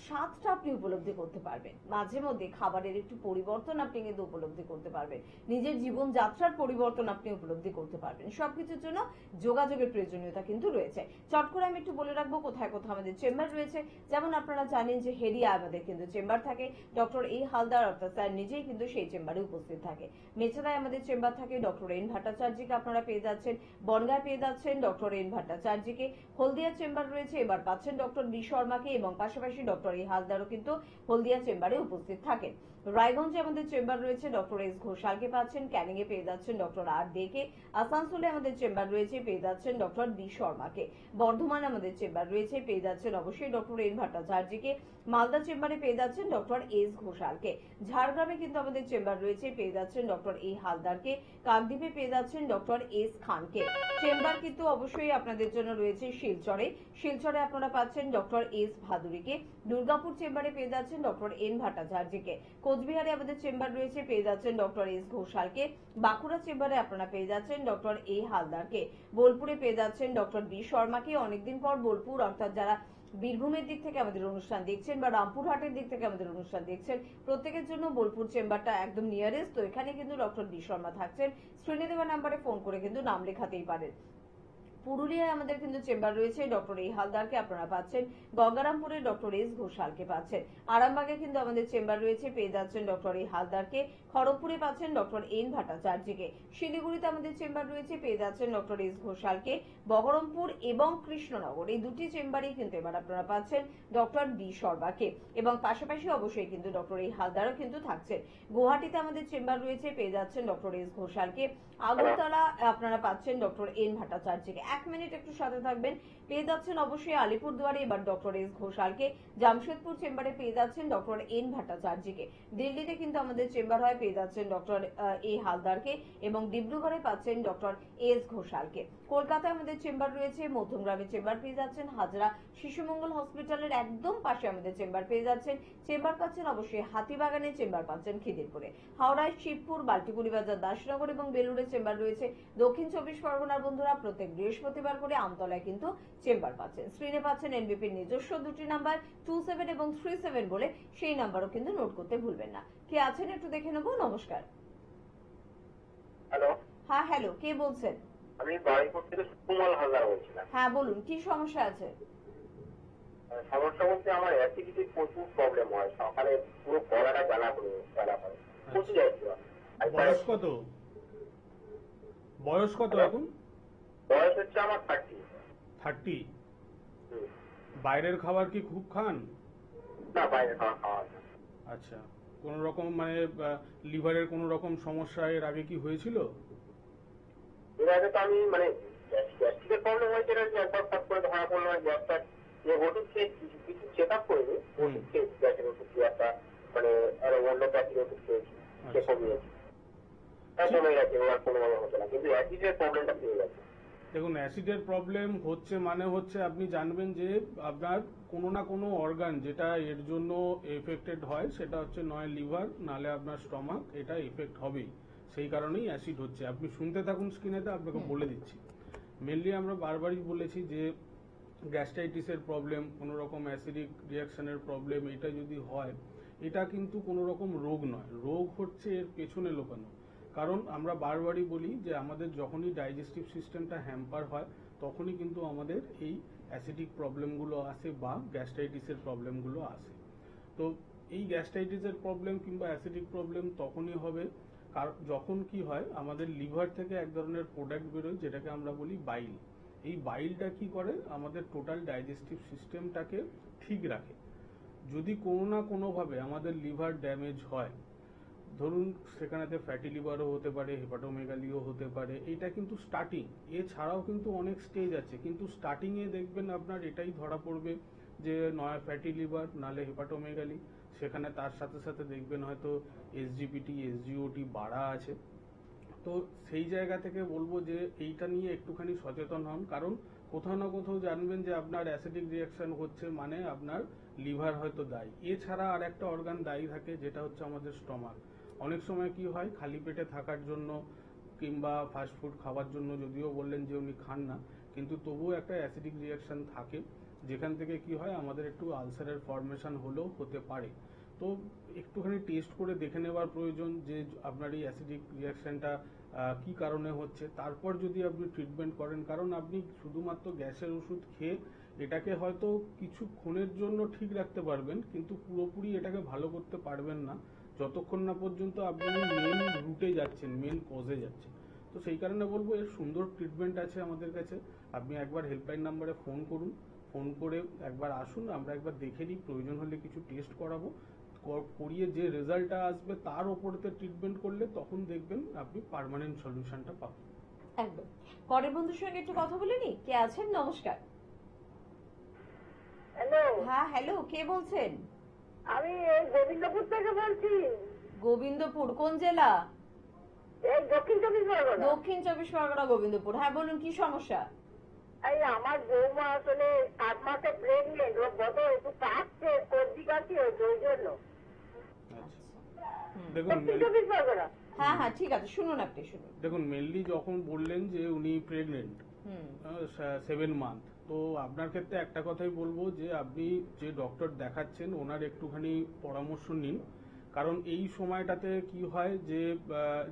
স্বাদটা আপনি উপলব্ধি করতে পারবেন। মাঝে মধ্যে খাবারের একটু পরিবর্তন আপনি কিন্তু উপলব্ধি করতে পারবেন, নিজের জীবনযাত্রার পরিবর্তন আপনি উপলব্ধি করতে পারবেন। সবকিছুর জন্য যোগাযোগের প্রয়োজনীয়তা কিন্তু রয়েছে। চট করে আমি একটু বলে রাখবো কোথায় কোথায় আমাদের চেম্বার রয়েছে। যেমন আপনারা জানেন যে হেরিয়া আমাদের কিন্তু চেম্বার থাকে, ডক্টর এ হালদার অর্থাৎ স্যার নিজেই কিন্তু সেই চেম্বারে উপস্থিত থাকে। মেছেদায় আমাদের চেম্বার থাকে ডক্টর এন ভট্টাচার্যকে আপনারা পেয়ে যাচ্ছেন, বনগায় পেয়ে যাচ্ছেন ডক্টর এন ভট্টাচার্যকে, হলদিয়া চেম্বার রয়েছে, এবার পাচ্ছেন ডক্টর বি শর্মাকে, এবং পাশাপাশি ডক্টর এ হালদারও কিন্তু হলদিয়া চেম্বারে উপস্থিত থাকেন। রায়গঞ্জে আমাদের চেম্বার রয়েছে ডক্টর এস ঘোষালকে পাচ্ছেন, ক্যানিং এ পেয়ে যাচ্ছেন ডক্টর আর দে কে, আসানসোলে আমাদের চেম্বার রয়েছে পেয়ে যাচ্ছেন ডক্টর বি শর্মাকে, বর্ধমানে আমাদের চেম্বার রয়েছে পেয়ে যাচ্ছেন অবশ্যই ডক্টর এন ভট্টাচার্যকে, মালদা চেম্বারে পেয়ে যাচ্ছেন ডক্টর এস ঘোষালকে, ঝাড়গ্রামে কিন্তু আমাদের চেম্বার রয়েছে পেয়ে যাচ্ছেন ডক্টর এ হালদারকে, কাকদ্বীপে পেয়ে যাচ্ছেন ডক্টর এস খানকে। চেম্বার কিন্তু অবশ্যই আপনাদের জন্য রয়েছে শিলচরে, শিলচরে আপনারা পাচ্ছেন ডক্টর এস ভাদুরীকে, দুর্গাপুর চেম্বারে পেয়ে যাচ্ছেন ডক্টর এন ভট্টাচার্যকে, কোচবিহারে আমাদের চেম্বার রয়েছে পেয়ে যাচ্ছেন ডক্টর এস ঘোষালকে, বাঁকুড়া চেম্বারে আপনারা পেয়ে যাচ্ছেন ডক্টর এ হালদারকে, বোলপুরে পেয়ে যাচ্ছেন ডক্টর বি শর্মাকে। অনেকদিন পর বোলপুর, অর্থাৎ যারা বীরভূমের দিক থেকে আমাদের অনুষ্ঠান দেখছেন বা রামপুরহাটের দিক থেকে আমাদের অনুষ্ঠান দেখছেন, প্রত্যেকের জন্য বোলপুর চেম্বারটা একদম নিয়ারেস্ট। তো এখানে কিন্তু ডক্টর বি শর্মা থাকছেন, স্ক্রিনে দেওয়া নাম্বারে ফোন করে কিন্তু নাম লেখাতেই পারেন। পুরুলিয়ায় আমাদের কিন্তু চেম্বার রয়েছে ডক্টর এ হালদারকে আপনারা পাচ্ছেন, গঙ্গারামপুরে ডক্টর এস ঘোষালকে পাচ্ছেন, আরামবাগে কিন্তু আমাদের চেম্বার রয়েছে পেয়ে যাচ্ছেন ডক্টর এ হালদারকে, খড়গপুরে পাচ্ছেন ডক্টর এন ভট্টাচার্যকে, শিলিগুড়িতে আমাদের চেম্বার রয়েছে পেয়ে যাচ্ছেন ডক্টর এস ঘোষালকে, বহরমপুর এবং কৃষ্ণনগর এই দুটি চেম্বারেই কিন্তু এবার আপনারা পাচ্ছেন ডক্টর বি শর্মাকে, এবং পাশাপাশি অবশ্যই কিন্তু ডক্টর এ হালদারও কিন্তু থাকছেন। গুয়াহাটিতে আমাদের চেম্বার রয়েছে পেয়ে যাচ্ছেন ডক্টর এস ঘোষালকে, আগরতলা আপনারা পাচ্ছেন ডক্টর এন ভট্টাচার্যকে। এক মিনিট একটু সাথে থাকবেন, পেয়ে যাচ্ছেন অবশ্যই আলিপুরদুয়ারে এবার ডক্টর এস ঘোষালকে, জামশেদপুর চেম্বারে পেয়ে যাচ্ছেন ডক্টর এন ভট্টাচার্যকে, দিল্লিতে কিন্তু আমাদের চেম্বার হয় পেয়ে যাচ্ছেন ডক্টর এ হালদারকে, এবং ডিব্রুগড়ে পাচ্ছেন ডক্টর এস ঘোষালকে। কলকাতায় আমাদের চেম্বার রয়েছে, মধ্যমগ্রামে চেম্বার পেয়ে যাচ্ছেন, হাজরা শিশুমঙ্গল হসপিটালের একদম পাশে আমাদের চেম্বার পেয়ে যাচ্ছেন, চেম্বার পাচ্ছেন অবশ্যই হাতিবাগানে, চেম্বার পাচ্ছেন খিদিরপুরে, হাওড়ায় শিবপুর, বাল্টিকুড়ি বাজার, দাসনগর এবং বেলুড়ে চেম্বার রয়েছে। দক্ষিণ 24 পরগনার বন্ধুরা প্রত্যেক বৃহস্পতিবার করে আমতলায় কিন্তু চেম্বার পাচ্ছেন। স্ক্রিনে পাচ্ছেন এনবিপির নিজস্ব দুটি নাম্বার 27 এবং 37 বলে, সেই নাম্বারও কিন্তু নোট করতে ভুলবেন না। কে আছেন একটু দেখে নেবো। নমস্কার। হ্যালো, হ্যাঁ হ্যালো, কে বলছেন? আমি বারুইপুর থেকে সুকুমাল হালদার বলছিলাম। হ্যাঁ বলুন, কি সমস্যা আছে? সমস্যা বলতে আমার অ্যাসিডিটির প্রচুর প্রবলেম হয়, সকালে পুরো গলাটা জ্বালা করে প্রচুর বয়স কত? বয়স কত এখন? বয়স হচ্ছে আমার 30। বাইরের খাবার কি খুব খান? না, বাইরে খাওয়া খাওয়া যায়। আচ্ছা, কোন রকম মানে লিভারের কোন রকম সমস্যা এর আগে কি হয়েছিল? এর আগে তো আমি মানে গ্যাস্ট্রিকের প্রবলেম হয়েছে, একবার ফট করে ধরা পড়লো, গ্যাসটা যে ওষুধ খেয়ে কিছু চেক আপ করিনি, ওষুধ খেয়ে গ্যাসের ওষুধ দিয়ে একটা মানে আরো অন্য প্যাকের ওষুধ খেয়েছি, সে কমিয়েছি, কমে গেছে, আর কোনো মনে হচ্ছে না, কিন্তু অ্যাসিডের প্রবলেমটা পেয়ে গেছে। দেখুন, অ্যাসিডের প্রবলেম হচ্ছে মানে হচ্ছে আপনি জানবেন যে আপনার কোনো না কোনো অর্গান যেটা এর জন্য এফেক্টেড হয়, সেটা হচ্ছে নয় লিভার, নালে আপনার স্টমাক, এটা এফেক্ট হবেই। সেই কারণেই অ্যাসিড হচ্ছে। আপনি শুনতে থাকুন স্ক্রিনেতে, আপনাকে বলে দিচ্ছি। মেনলি আমরা বারবারই বলেছি যে গ্যাস্ট্রাইটিসের প্রবলেম, কোনো রকম অ্যাসিডিক রিয়াকশনের প্রবলেম, এটা যদি হয়, এটা কিন্তু কোনো রকম রোগ নয়, রোগ হচ্ছে এর পেছনে লুকানো। কারণ আমরা বারবারই বলি যে আমাদের যখনই ডাইজেস্টিভ সিস্টেমটা হ্যাম্পার হয়, তখনই কিন্তু আমাদের এই অ্যাসিডিক প্রবলেমগুলো আসে বা গ্যাস্ট্রাইটিসের প্রবলেমগুলো আসে। তো এই গ্যাস্ট্রাইটিসের প্রবলেম কিংবা অ্যাসিডিক প্রবলেম তখনই হবে যখন কি হয়, আমাদের লিভার থেকে এক ধরনের প্রোডাক্ট বেরোয় যেটাকে আমরা বলি বাইল। এই বাইলটা কি করে, আমাদের টোটাল ডাইজেস্টিভ সিস্টেমটাকে ঠিক রাখে। যদি কোনো না কোনোভাবে আমাদের লিভার ড্যামেজ হয়, ধরুন সেখানেতে ফ্যাটি লিভারও হতে পারে, হেপাটোমেগালিও হতে পারে, এটা কিন্তু স্টার্টিং। এছাড়াও কিন্তু অনেক স্টেজ আছে, কিন্তু স্টার্টিংয়ে দেখবেন আপনার এটাই ধরা পড়বে যে নয় ফ্যাটি লিভার, নালে হেপাটোমেগালি, সেখানে তার সাথে সাথে দেখবেন হয়তো এসজিপিটি, এসজিওটি বাড়া আছে। তো সেই জায়গা থেকে বলবো যে এইটা নিয়ে একটুখানি সচেতন হন, কারণ কোথাও না কোথাও জানবেন যে আপনার অ্যাসিডিক রিয়াকশন হচ্ছে মানে আপনার লিভার হয়তো দায়ী। এছাড়া আর একটা অর্গান দায়ী থাকে, যেটা হচ্ছে আমাদের স্টমাক। অনেক সময় কি হয়, খালি পেটে থাকার জন্য কিংবা ফাস্টফুড খাওয়ার জন্য, যদিও বললেন যে উনি খান না, কিন্তু তবুও একটা অ্যাসিডিক রিয়াকশন থাকে, যেখান থেকে কি হয় আমাদের একটু আলসারের ফর্মেশন হলেও হতে পারে। তো একটুখানি টেস্ট করে দেখে নেওয়ার প্রয়োজন যে আপনার এই অ্যাসিডিক রিয়াকশনটা কি কারণে হচ্ছে, তারপর যদি আপনি ট্রিটমেন্ট করেন। কারণ আপনি শুধুমাত্র গ্যাসের ওষুধ খেয়ে এটাকে হয়তো কিছুক্ষণের জন্য ঠিক রাখতে পারবেন, কিন্তু পুরোপুরি এটাকে ভালো করতে পারবেন না যতক্ষণ না পর্যন্ত আপনি মেন রুটে যাচ্ছেন, মেন কজে যাচ্ছেন। তো সেই কারণে বলবো এর সুন্দর ট্রিটমেন্ট আছে আমাদের কাছে। আপনি একবার হেল্পলাইন নাম্বারে ফোন করুন, ফোন করে একবার আসুন, আমরা একবার দেখে নিই, প্রয়োজন হলে কিছু টেস্ট করাবো, করিয়ে যে রেজাল্টটা আসবে তার ওপরেতে ট্রিটমেন্ট করলে তখন দেখবেন আপনি পার্মানেন্ট সলিউশনটা পাবেন। একদম। পরের বন্ধুর সঙ্গে একটু কথা বলে নি। কে আছেন? নমস্কার। হ্যালো, হ্যাঁ হ্যালো, কে বলছেন? আমি এই গোবিন্দপুর থেকে বলছি। গোবিন্দপুর কোন জেলা? এই দক্ষিণ চব্বিশ পরগনা। দক্ষিণ চব্বিশ পরগনা, গোবিন্দপুর। হ্যাঁ বলুন, কি সমস্যা? এই আমার বৌমা আসলে 7 মাসে প্রেগনেন্ট, ওর বড় একটু কাশছে, সর্দি কাশি হয়েছে, ওই জন্য। দেখুন দক্ষিণ চব্বিশ পরগনা। হ্যাঁ হ্যাঁ ঠিক আছে, শুনুন, আপনি শুনুন। দেখুন, মেনলি যখন বললেন যে উনি প্রেগনেন্ট 7 মান্থ, তো আপনার ক্ষেত্রে একটা কথাই বলবো যে আপনি যে ডক্টর দেখাচ্ছেন ওনার একটুখানি পরামর্শ নিন। কারণ এই সময়টাতে কি হয় যে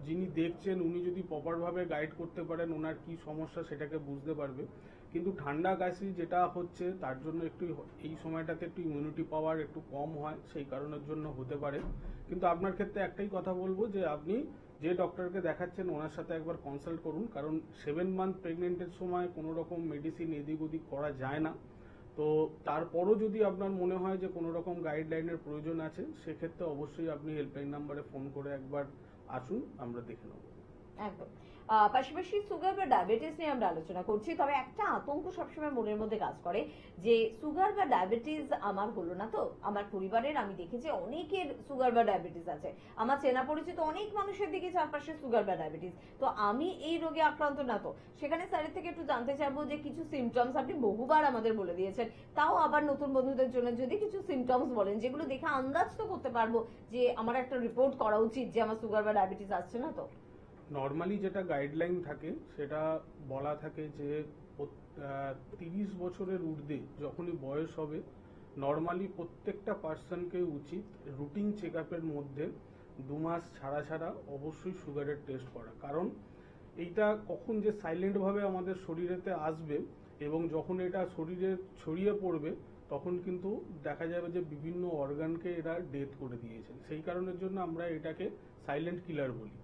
যিনি দেখছেন উনি যদি প্রপারভাবে গাইড করতে পারেন ওনার কি সমস্যা সেটাকে বুঝতে পারবে। কিন্তু ঠান্ডা কাশি যেটা হচ্ছে তার জন্য একটু এই সময়টাতে একটু ইমিউনিটি পাওয়ার একটু কম হয়, সেই কারণের জন্য হতে পারে। কিন্তু আপনার ক্ষেত্রে একটাই কথা বলবো যে আপনি যে ডক্টরকে দেখাচ্ছেন ওনার সাথে একবার কনসাল্ট করুন। কারণ 7 মান্থ প্রেগনেন্টের সময় কোনো রকম মেডিসিন এদিক ওদিক করা যায় না। তো তারপরও যদি আপনার মনে হয় যে কোনো রকম গাইডলাইনের প্রয়োজন আছে, সেক্ষেত্রে অবশ্যই আপনি হেল্পলাইন নাম্বারে ফোন করে একবার আসুন, আমরা দেখে নেব। একদম। পাশাপাশি সুগার বা ডায়াবেটিস নিয়ে আমরা আলোচনা করছি, তবে একটা আতঙ্ক সবসময় মনের মধ্যে কাজ করে যে সুগার বা ডায়াবেটিস আমার হলো না তো, আমার পরিবারের আমি দেখেছি অনেকের সুগার বা ডায়াবেটিস আছে, আমার চেনা পরিচিত অনেক মানুষের দিকে চারপাশে সুগার বা ডায়াবেটিস, তো আমি এই রোগে আক্রান্ত না তো। সেখানে স্যারের থেকে একটু জানতে চাইবো যে কিছু সিমটমস আপনি বহুবার আমাদের বলে দিয়েছেন, তাও আবার নতুন বন্ধুদের জন্য যদি কিছু সিমটমস বলেন যেগুলো দেখে আন্দাজ তো করতে পারবো যে আমার একটা রিপোর্ট করা উচিত যে আমার সুগার বা ডায়াবেটিস আসছে না তো। নর্মালি যেটা গাইডলাইন থাকে সেটা বলা থাকে যে 30 বছরের ঊর্ধ্বে যখনই বয়স হবে, নর্মালি প্রত্যেকটা পার্সনকে উচিত রুটিন চেক আপের মধ্যে 2 মাস ছাড়া ছাড়া অবশ্যই সুগারের টেস্ট করা। কারণ এইটা কখন যে সাইলেন্টভাবে আমাদের শরীরেতে আসবে এবং যখন এটা শরীরে ছড়িয়ে পড়বে তখন কিন্তু দেখা যাবে যে বিভিন্ন অর্গানকে এরা ডেথ করে দিয়েছে। সেই কারণের জন্য আমরা এটাকে সাইলেন্ট কিলার বলি।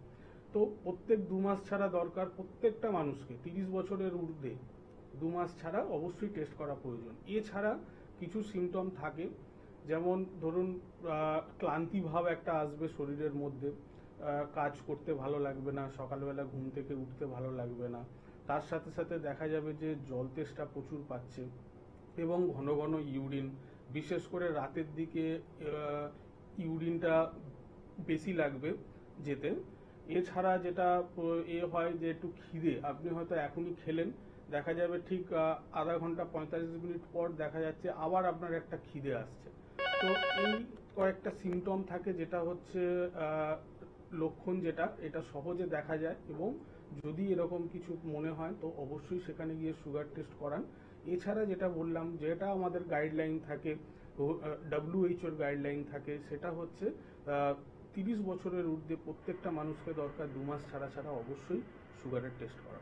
তো প্রত্যেক 2 মাস ছাড়া দরকার প্রত্যেকটা মানুষকে, 30 বছরের ঊর্ধ্বে 2 মাস ছাড়া অবশ্যই টেস্ট করা প্রয়োজন। এছাড়া কিছু সিমটম থাকে, যেমন ধরুন ক্লান্তি ভাব একটা আসবে শরীরের মধ্যে, কাজ করতে ভালো লাগবে না, সকালবেলা ঘুম থেকে উঠতে ভালো লাগবে না, তার সাথে সাথে দেখা যাবে যে জল তেষ্টা প্রচুর পাচ্ছে, এবং ঘন ঘন ইউরিন, বিশেষ করে রাতের দিকে ইউরিনটা বেশি লাগবে যেতে। এছাড়া যেটা হয় যে একটু খিদে, আপনি হয়তো এখনই খেলেন, দেখা যাবে ঠিক আধা ঘন্টা 45 মিনিট পর দেখা যাচ্ছে আবার আপনার একটা খিদে আসছে। তো এই কয়েকটা সিমটম থাকে, যেটা হচ্ছে লক্ষণ, যেটা এটা সহজে দেখা যায়। এবং যদি এরকম কিছু মনে হয় তো অবশ্যই সেখানে গিয়ে সুগার টেস্ট করান। এছাড়া যেটা বললাম, যেটা আমাদের গাইডলাইন থাকে, WHO গাইডলাইন থাকে, সেটা হচ্ছে 30 বছরের ঊর্ধ্বে প্রত্যেকটা মানুষকে দরকার 2 মাস ছাড়া ছাড়া অবশ্যই সুগারের টেস্ট করা।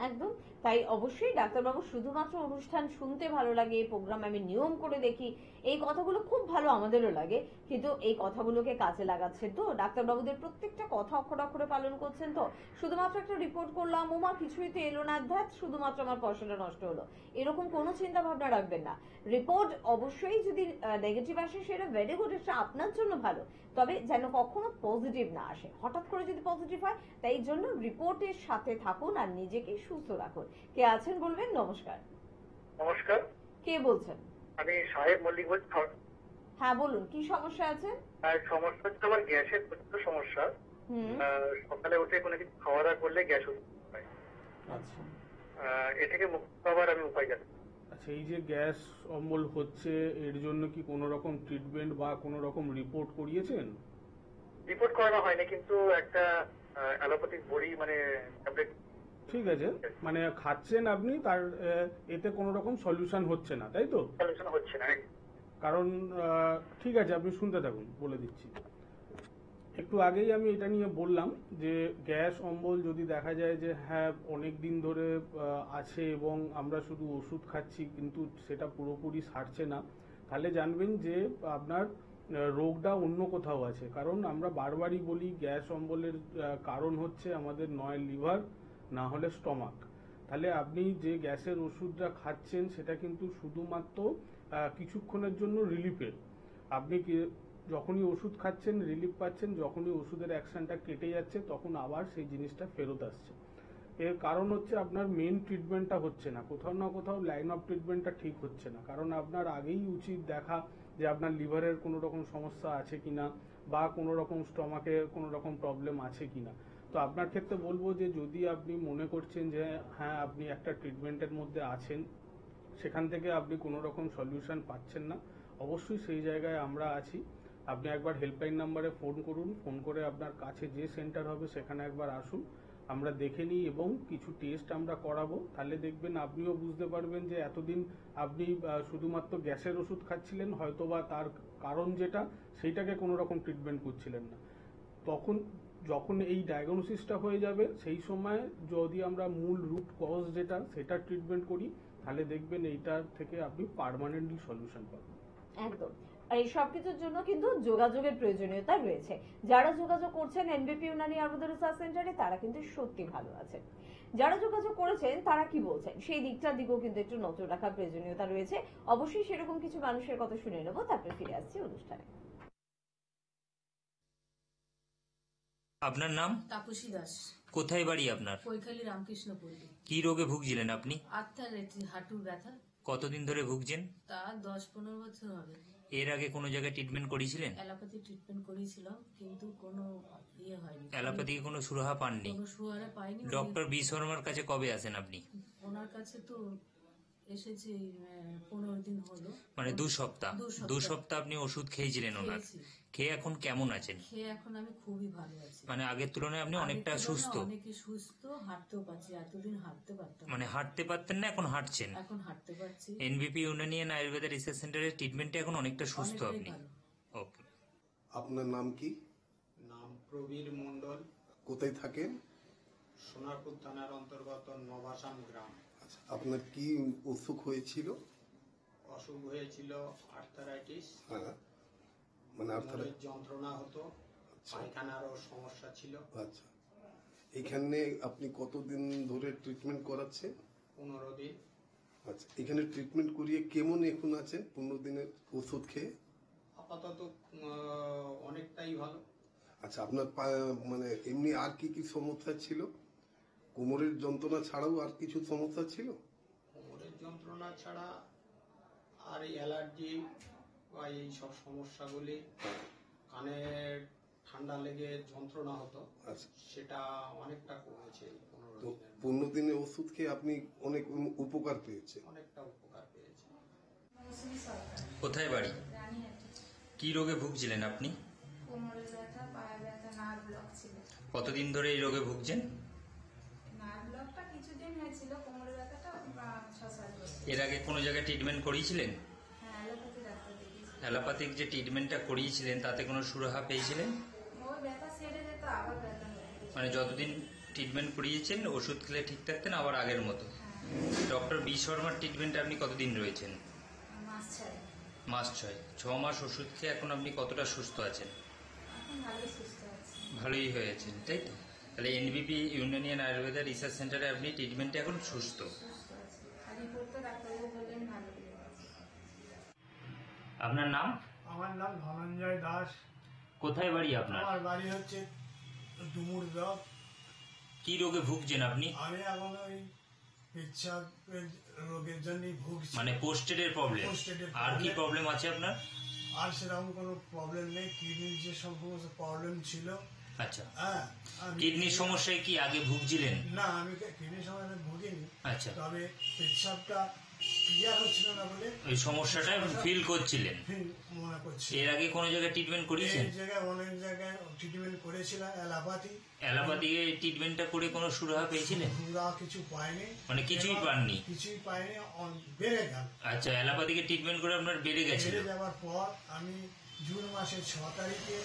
একদম তাই। অবশ্যই ডাক্তারবাবু শুধুমাত্র অনুষ্ঠান শুনতে ভালো লাগে, প্রোগ্রাম আমি নিয়ম করে দেখি, এই কথাগুলো খুব ভালো, আমাদেরও লাগে, কিন্তু এই কথাগুলোকে কাজে লাগাচ্ছেন তো? ডাক্তারবাবুদের প্রত্যেকটা কথা অক্ষরে অক্ষরে পালন করছেন তো? শুধুমাত্র একটা রিপোর্ট করলাম, ওমা কিছুই তো এলো না, ধ্যাত শুধুমাত্র আমার পয়সাটা নষ্ট হলো, এরকম কোনো চিন্তা ভাবনা রাখবেন না। রিপোর্ট অবশ্যই যদি নেগেটিভ আসে সেটা ভেরি গুড, এটা আপনার জন্য ভালো, তবে যেন কখনো পজিটিভ না আসে। হঠাৎ করে যদি পজিটিভ হয়, তাই জন্য রিপোর্টের সাথে থাকুন আর নিজেকে সুস্থ রাখুন। কে আছেন বলবেন? নমস্কার। নমস্কার, কে বলছেন? আমি সাহেব মল্লিক বলছি। হ্যাঁ বলুন, কি সমস্যা আছে? সমস্যা হচ্ছে আমার গ্যাসের প্রচুর সমস্যা। হুম। সকালে উঠে কোনো কিছু খাওয়া দাওয়া করলে গ্যাস হয়। আচ্ছা এ থেকে মুক্তি পাওয়ার আমি উপায় জানি। আচ্ছা, এই যে গ্যাস অম্বল হচ্ছে, এর জন্য কি কোনো রকম ট্রিটমেন্ট বা কোনো রকম রিপোর্ট করিয়েছেন? রিপোর্ট করানো হয়নি, কিন্তু একটা অ্যালোপ্যাথিক বড়ি মানে ট্যাবলেট। ঠিক আছে, মানে খাচ্ছেন আপনি, তার এতে কোনো রকম সলিউশন হচ্ছে না, তাই তো? সলিউশন হচ্ছে না। কারণ ঠিক আছে, আপনি শুনতে থাকুন, বলে দিচ্ছি। একটু আগেই আমি এটা নিয়ে বললাম যে গ্যাস অম্বল যদি দেখা যায় যে হ্যাঁ অনেক দিন ধরে আছে এবং আমরা শুধু ওষুধ খাচ্ছি কিন্তু সেটা পুরোপুরি সারছে না, তাহলে জানবেন যে আপনার রোগটা অন্য কোথাও আছে। কারণ আমরা বারবারই বলি গ্যাস অম্বলের কারণ হচ্ছে আমাদের নয় লিভার, না হলে স্টমাক। তাহলে আপনি যে গ্যাসের ওষুধটা খাচ্ছেন সেটা কিন্তু শুধুমাত্র কিছুক্ষণের জন্য রিলিফের। আপনি যখনই ওষুধ খাচ্ছেন রিলিফ পাচ্ছেন, যখনই ওষুধের অ্যাকশনটা কেটে যাচ্ছে তখন আবার সেই জিনিসটা ফেরত আসছে। এর কারণ হচ্ছে আপনার মেন ট্রিটমেন্টটা হচ্ছে না, কোথাও না কোথাও লাইন অফ ট্রিটমেন্টটা ঠিক হচ্ছে না। কারণ আপনার আগেই উচিত দেখা যে আপনার লিভারের কোনো রকম সমস্যা আছে কিনা বা কোনো রকম স্টমাকে কোনো রকম প্রবলেম আছে কিনা। তো আপনার ক্ষেত্রে বলবো যে যদি আপনি মনে করছেন যে হ্যাঁ আপনি একটা ট্রিটমেন্টের মধ্যে আছেন, সেখান থেকে আপনি কোনো রকম সলিউশন পাচ্ছেন না, অবশ্যই সেই জায়গায় আমরা আছি। আপনি একবার হেল্পলাইন নাম্বারে ফোন করুন, ফোন করে আপনার কাছে যে সেন্টার হবে সেখানে একবার আসুন, আমরা দেখে নিই এবং কিছু টেস্ট আমরা করাবো। তাহলে দেখবেন আপনিও বুঝতে পারবেন যে এতদিন আপনি শুধুমাত্র গ্যাসের ওষুধ খাচ্ছিলেন, হয়তোবা তার কারণ যেটা সেইটাকে কোনো রকম ট্রিটমেন্ট করছিলেন না। তখন যখন এই ডায়াগনোসিসটা হয়ে যাবে সেই সময় যদি আমরা মূল রুট কজ যেটা সেটা ট্রিটমেন্ট করি, তাহলে দেখবেন এইটার থেকে আপনি পার্মানেন্টলি সলিউশন পাবেন। একদম। আর এই সবকিছুর জন্য কিন্তু যোগাযোগের প্রয়োজনীয়তা রয়েছে। যারা যোগাযোগ করছেন এনবিপি ইউনানি আয়ুর্বেদ রিসার্চ সেন্টারে তারা কিন্তু সত্যি ভালো আছে। যারা যোগাযোগ করেছেন তারা কি বলছেন সেই দিকটার দিকেও কিন্তু একটু নজর রাখার প্রয়োজনীয়তা রয়েছে। অবশ্যই সেরকম কিছু মানুষের কথা শুনে নেবো, তারপরে ফিরে আসছি অনুষ্ঠানে। আপনার নাম? তাপসী দাস। কোথায় বাড়ি আপনার? কৈখালী রামকৃষ্ণপল্লী। কি রোগে ভুগছিলেন আপনি? আর্থারাইটিস, হাঁটুর ব্যথা। কতদিন ধরে ভুগছেন? তা 10-15 বছর হবে। এর আগে কোনো জায়গায় ট্রিটমেন্ট করেছিলেন? অ্যালোপ্যাথি ট্রিটমেন্ট করেছিলাম, কিন্তু কোনো ইয়ে হয়নি। অ্যালোপ্যাথিকে কোনো সুরাহা পাননি? কোনো সুহারা পাইনি। ডক্টর বি শর্মার কাছে কবে আসেন আপনি? ওনার কাছে তো এসেছি 15 দিন হলো। মানে 2 সপ্তাহ। 2 সপ্তাহ আপনি ওষুধ খেয়েছিলেন ওনার? খেয়ে এখন কেমন আছেন? খেয়ে এখন আমি খুবই ভালো আছি। মানে আগের তুলনায় আপনি অনেকটা সুস্থ? অনেকই সুস্থ, হাঁটতেও পারছি। এতদিন হাঁটতে পারতাম মানে হাঁটতে পারতেন না, এখন হাঁটছেন? এখন হাঁটতে পারছি। এনবিপি ইউনানিয়ান আয়ুর্বেদ রিসার্চ সেন্টারের ট্রিটমেন্টে এখন অনেকটা সুস্থ আপনি? ওকে। আপনার নাম কি? নাম প্রবীর মণ্ডল। কোথায় থাকেন? সোনারপুর থানার অন্তর্গত নবাসান গ্রাম। আচ্ছা, আপনার কি অসুখ হয়েছিল? অসুখ হয়েছিল আর্থারাইটিস। হ্যাঁ, মানে কোমরের যন্ত্রণা হতো, পায়খানারও সমস্যা ছিল। আচ্ছা, এখানে আপনি কতদিন ধরে ট্রিটমেন্ট করাচ্ছেন? 15 দিন। আচ্ছা, এখানে ট্রিটমেন্ট করিয়ে কেমন এখন আছেন 15 দিনের ওষুধ খেয়ে? আপাতত অনেকটাই ভালো। আচ্ছা, আপনার মানে এমনি আর কি কি সমস্যা ছিল? কোমরের যন্ত্রণা ছাড়াও আর কিছু সমস্যা ছিল? কোমরের যন্ত্রণা ছাড়া আর এই অ্যালার্জি বা এই সব সমস্যাগুলি, কানের ঠান্ডা লেগে যন্ত্রণা হতো, আচ্ছা, সেটা অনেকটা কমেছে এই 15 তো দিনের 15 দিনের ওষুধ খেয়ে আপনি অনেক উপকার পেয়েছেন। অনেকটা উপকার পেয়েছে। মৌসুমী সরকার, কোথায় বাড়ি? রানীহাটি। কি রোগে ভুগছিলেন আপনি? কোমরের ব্যথা, পায়ের ব্যথা, নার্ভ ব্লক ছিল। কতদিন ধরে এই রোগে ভুগছেন? নার্ভ ব্লকটা কিছুদিন হয়েছিল, কোমরের ব্যথাটা 6-7 বছর। এর আগে কোনো জায়গায় ট্রিটমেন্ট করিয়েছিলেন? হ্যাঁ, অ্যালোপ্যাথি ডাক্তার দেখিয়েছি। অ্যালোপ্যাথিক যে ট্রিটমেন্টটা করিয়েছিলেন তাতে কোনো সুরাহা পেয়েছিলেন? ওই ব্যথা সেরে যেত, আবার ব্যথা হয়ে যেত। মানে যতদিন ট্রিটমেন্ট করিয়েছেন ওষুধ খেলে ঠিক থাকতেন, আবার আগের মতো? হ্যাঁ, ডক্টর বি শর্মার ট্রিটমেন্টে আপনি কতদিন রয়েছেন? মাস 6। মাস 6। 6 মাস ওষুধ খেয়ে এখন আপনি কতটা সুস্থ আছেন? এখন ভালোই সুস্থ আছি। ভালোই হয়েছেন, তাই তো? তাহলে এনবিপি ইউনানিয়ান আয়ুর্বেদা রিসার্চ সেন্টারে আপনি ট্রিটমেন্টে এখন সুস্থ। সুস্থ আছি। আর রিপোর্ট তো ডাক্তারবাবু বললেন ভালো হয়ে গেছে। আপনার নাম? আমার নাম ধনঞ্জয় দাস। কোথায় বাড়ি আপনার? আমার বাড়ি হচ্ছে ডুমুর ব্লক। কি রোগে ভুগছেন আপনি? আমি এখন ওই পেচ্ছাপের রোগের জন্যই ভুগছি। মানে পোস্টেডের প্রবলেম? Prostate-এর আর কি problem। প্রবলেম আছে আপনার? আর সেরকম কোনো প্রবলেম নেই। কিডনির যে সমস্ত প্রবলেম ছিল, আচ্ছা, হ্যাঁ, আমি কিডনির সমস্যায় কি আগে ভুগছিলেন? না, আমি কিডনির সমস্যা ভুগিনি। আচ্ছা, তবে পেচ্ছাপটা ক্লিয়ার হচ্ছিল না বলে ওই সমস্যাটা ফিল করছিলেন। ফিল মনে করছি। এর আগে কোনো জায়গায় ট্রিটমেন্ট করিয়েছেন? এই জায়গায় অনেক জায়গায় ট্রিটমেন্ট করেছিলাম, অ্যালোপ্যাথি। অ্যালোপ্যাথি ট্রিটমেন্টটা করে কোনো সুরাহা পেয়েছিলেন? পুরা কিছু পাইনি। মানে কিছুই এবং পাননি? কিছুই পাইনি, বেড়ে গেল। আচ্ছা, অ্যালোপ্যাথিকে ট্রিটমেন্ট করে আপনার বেড়ে গেছিল? বেড়ে যাওয়ার পর আমি জুন মাসের 6 তারিখে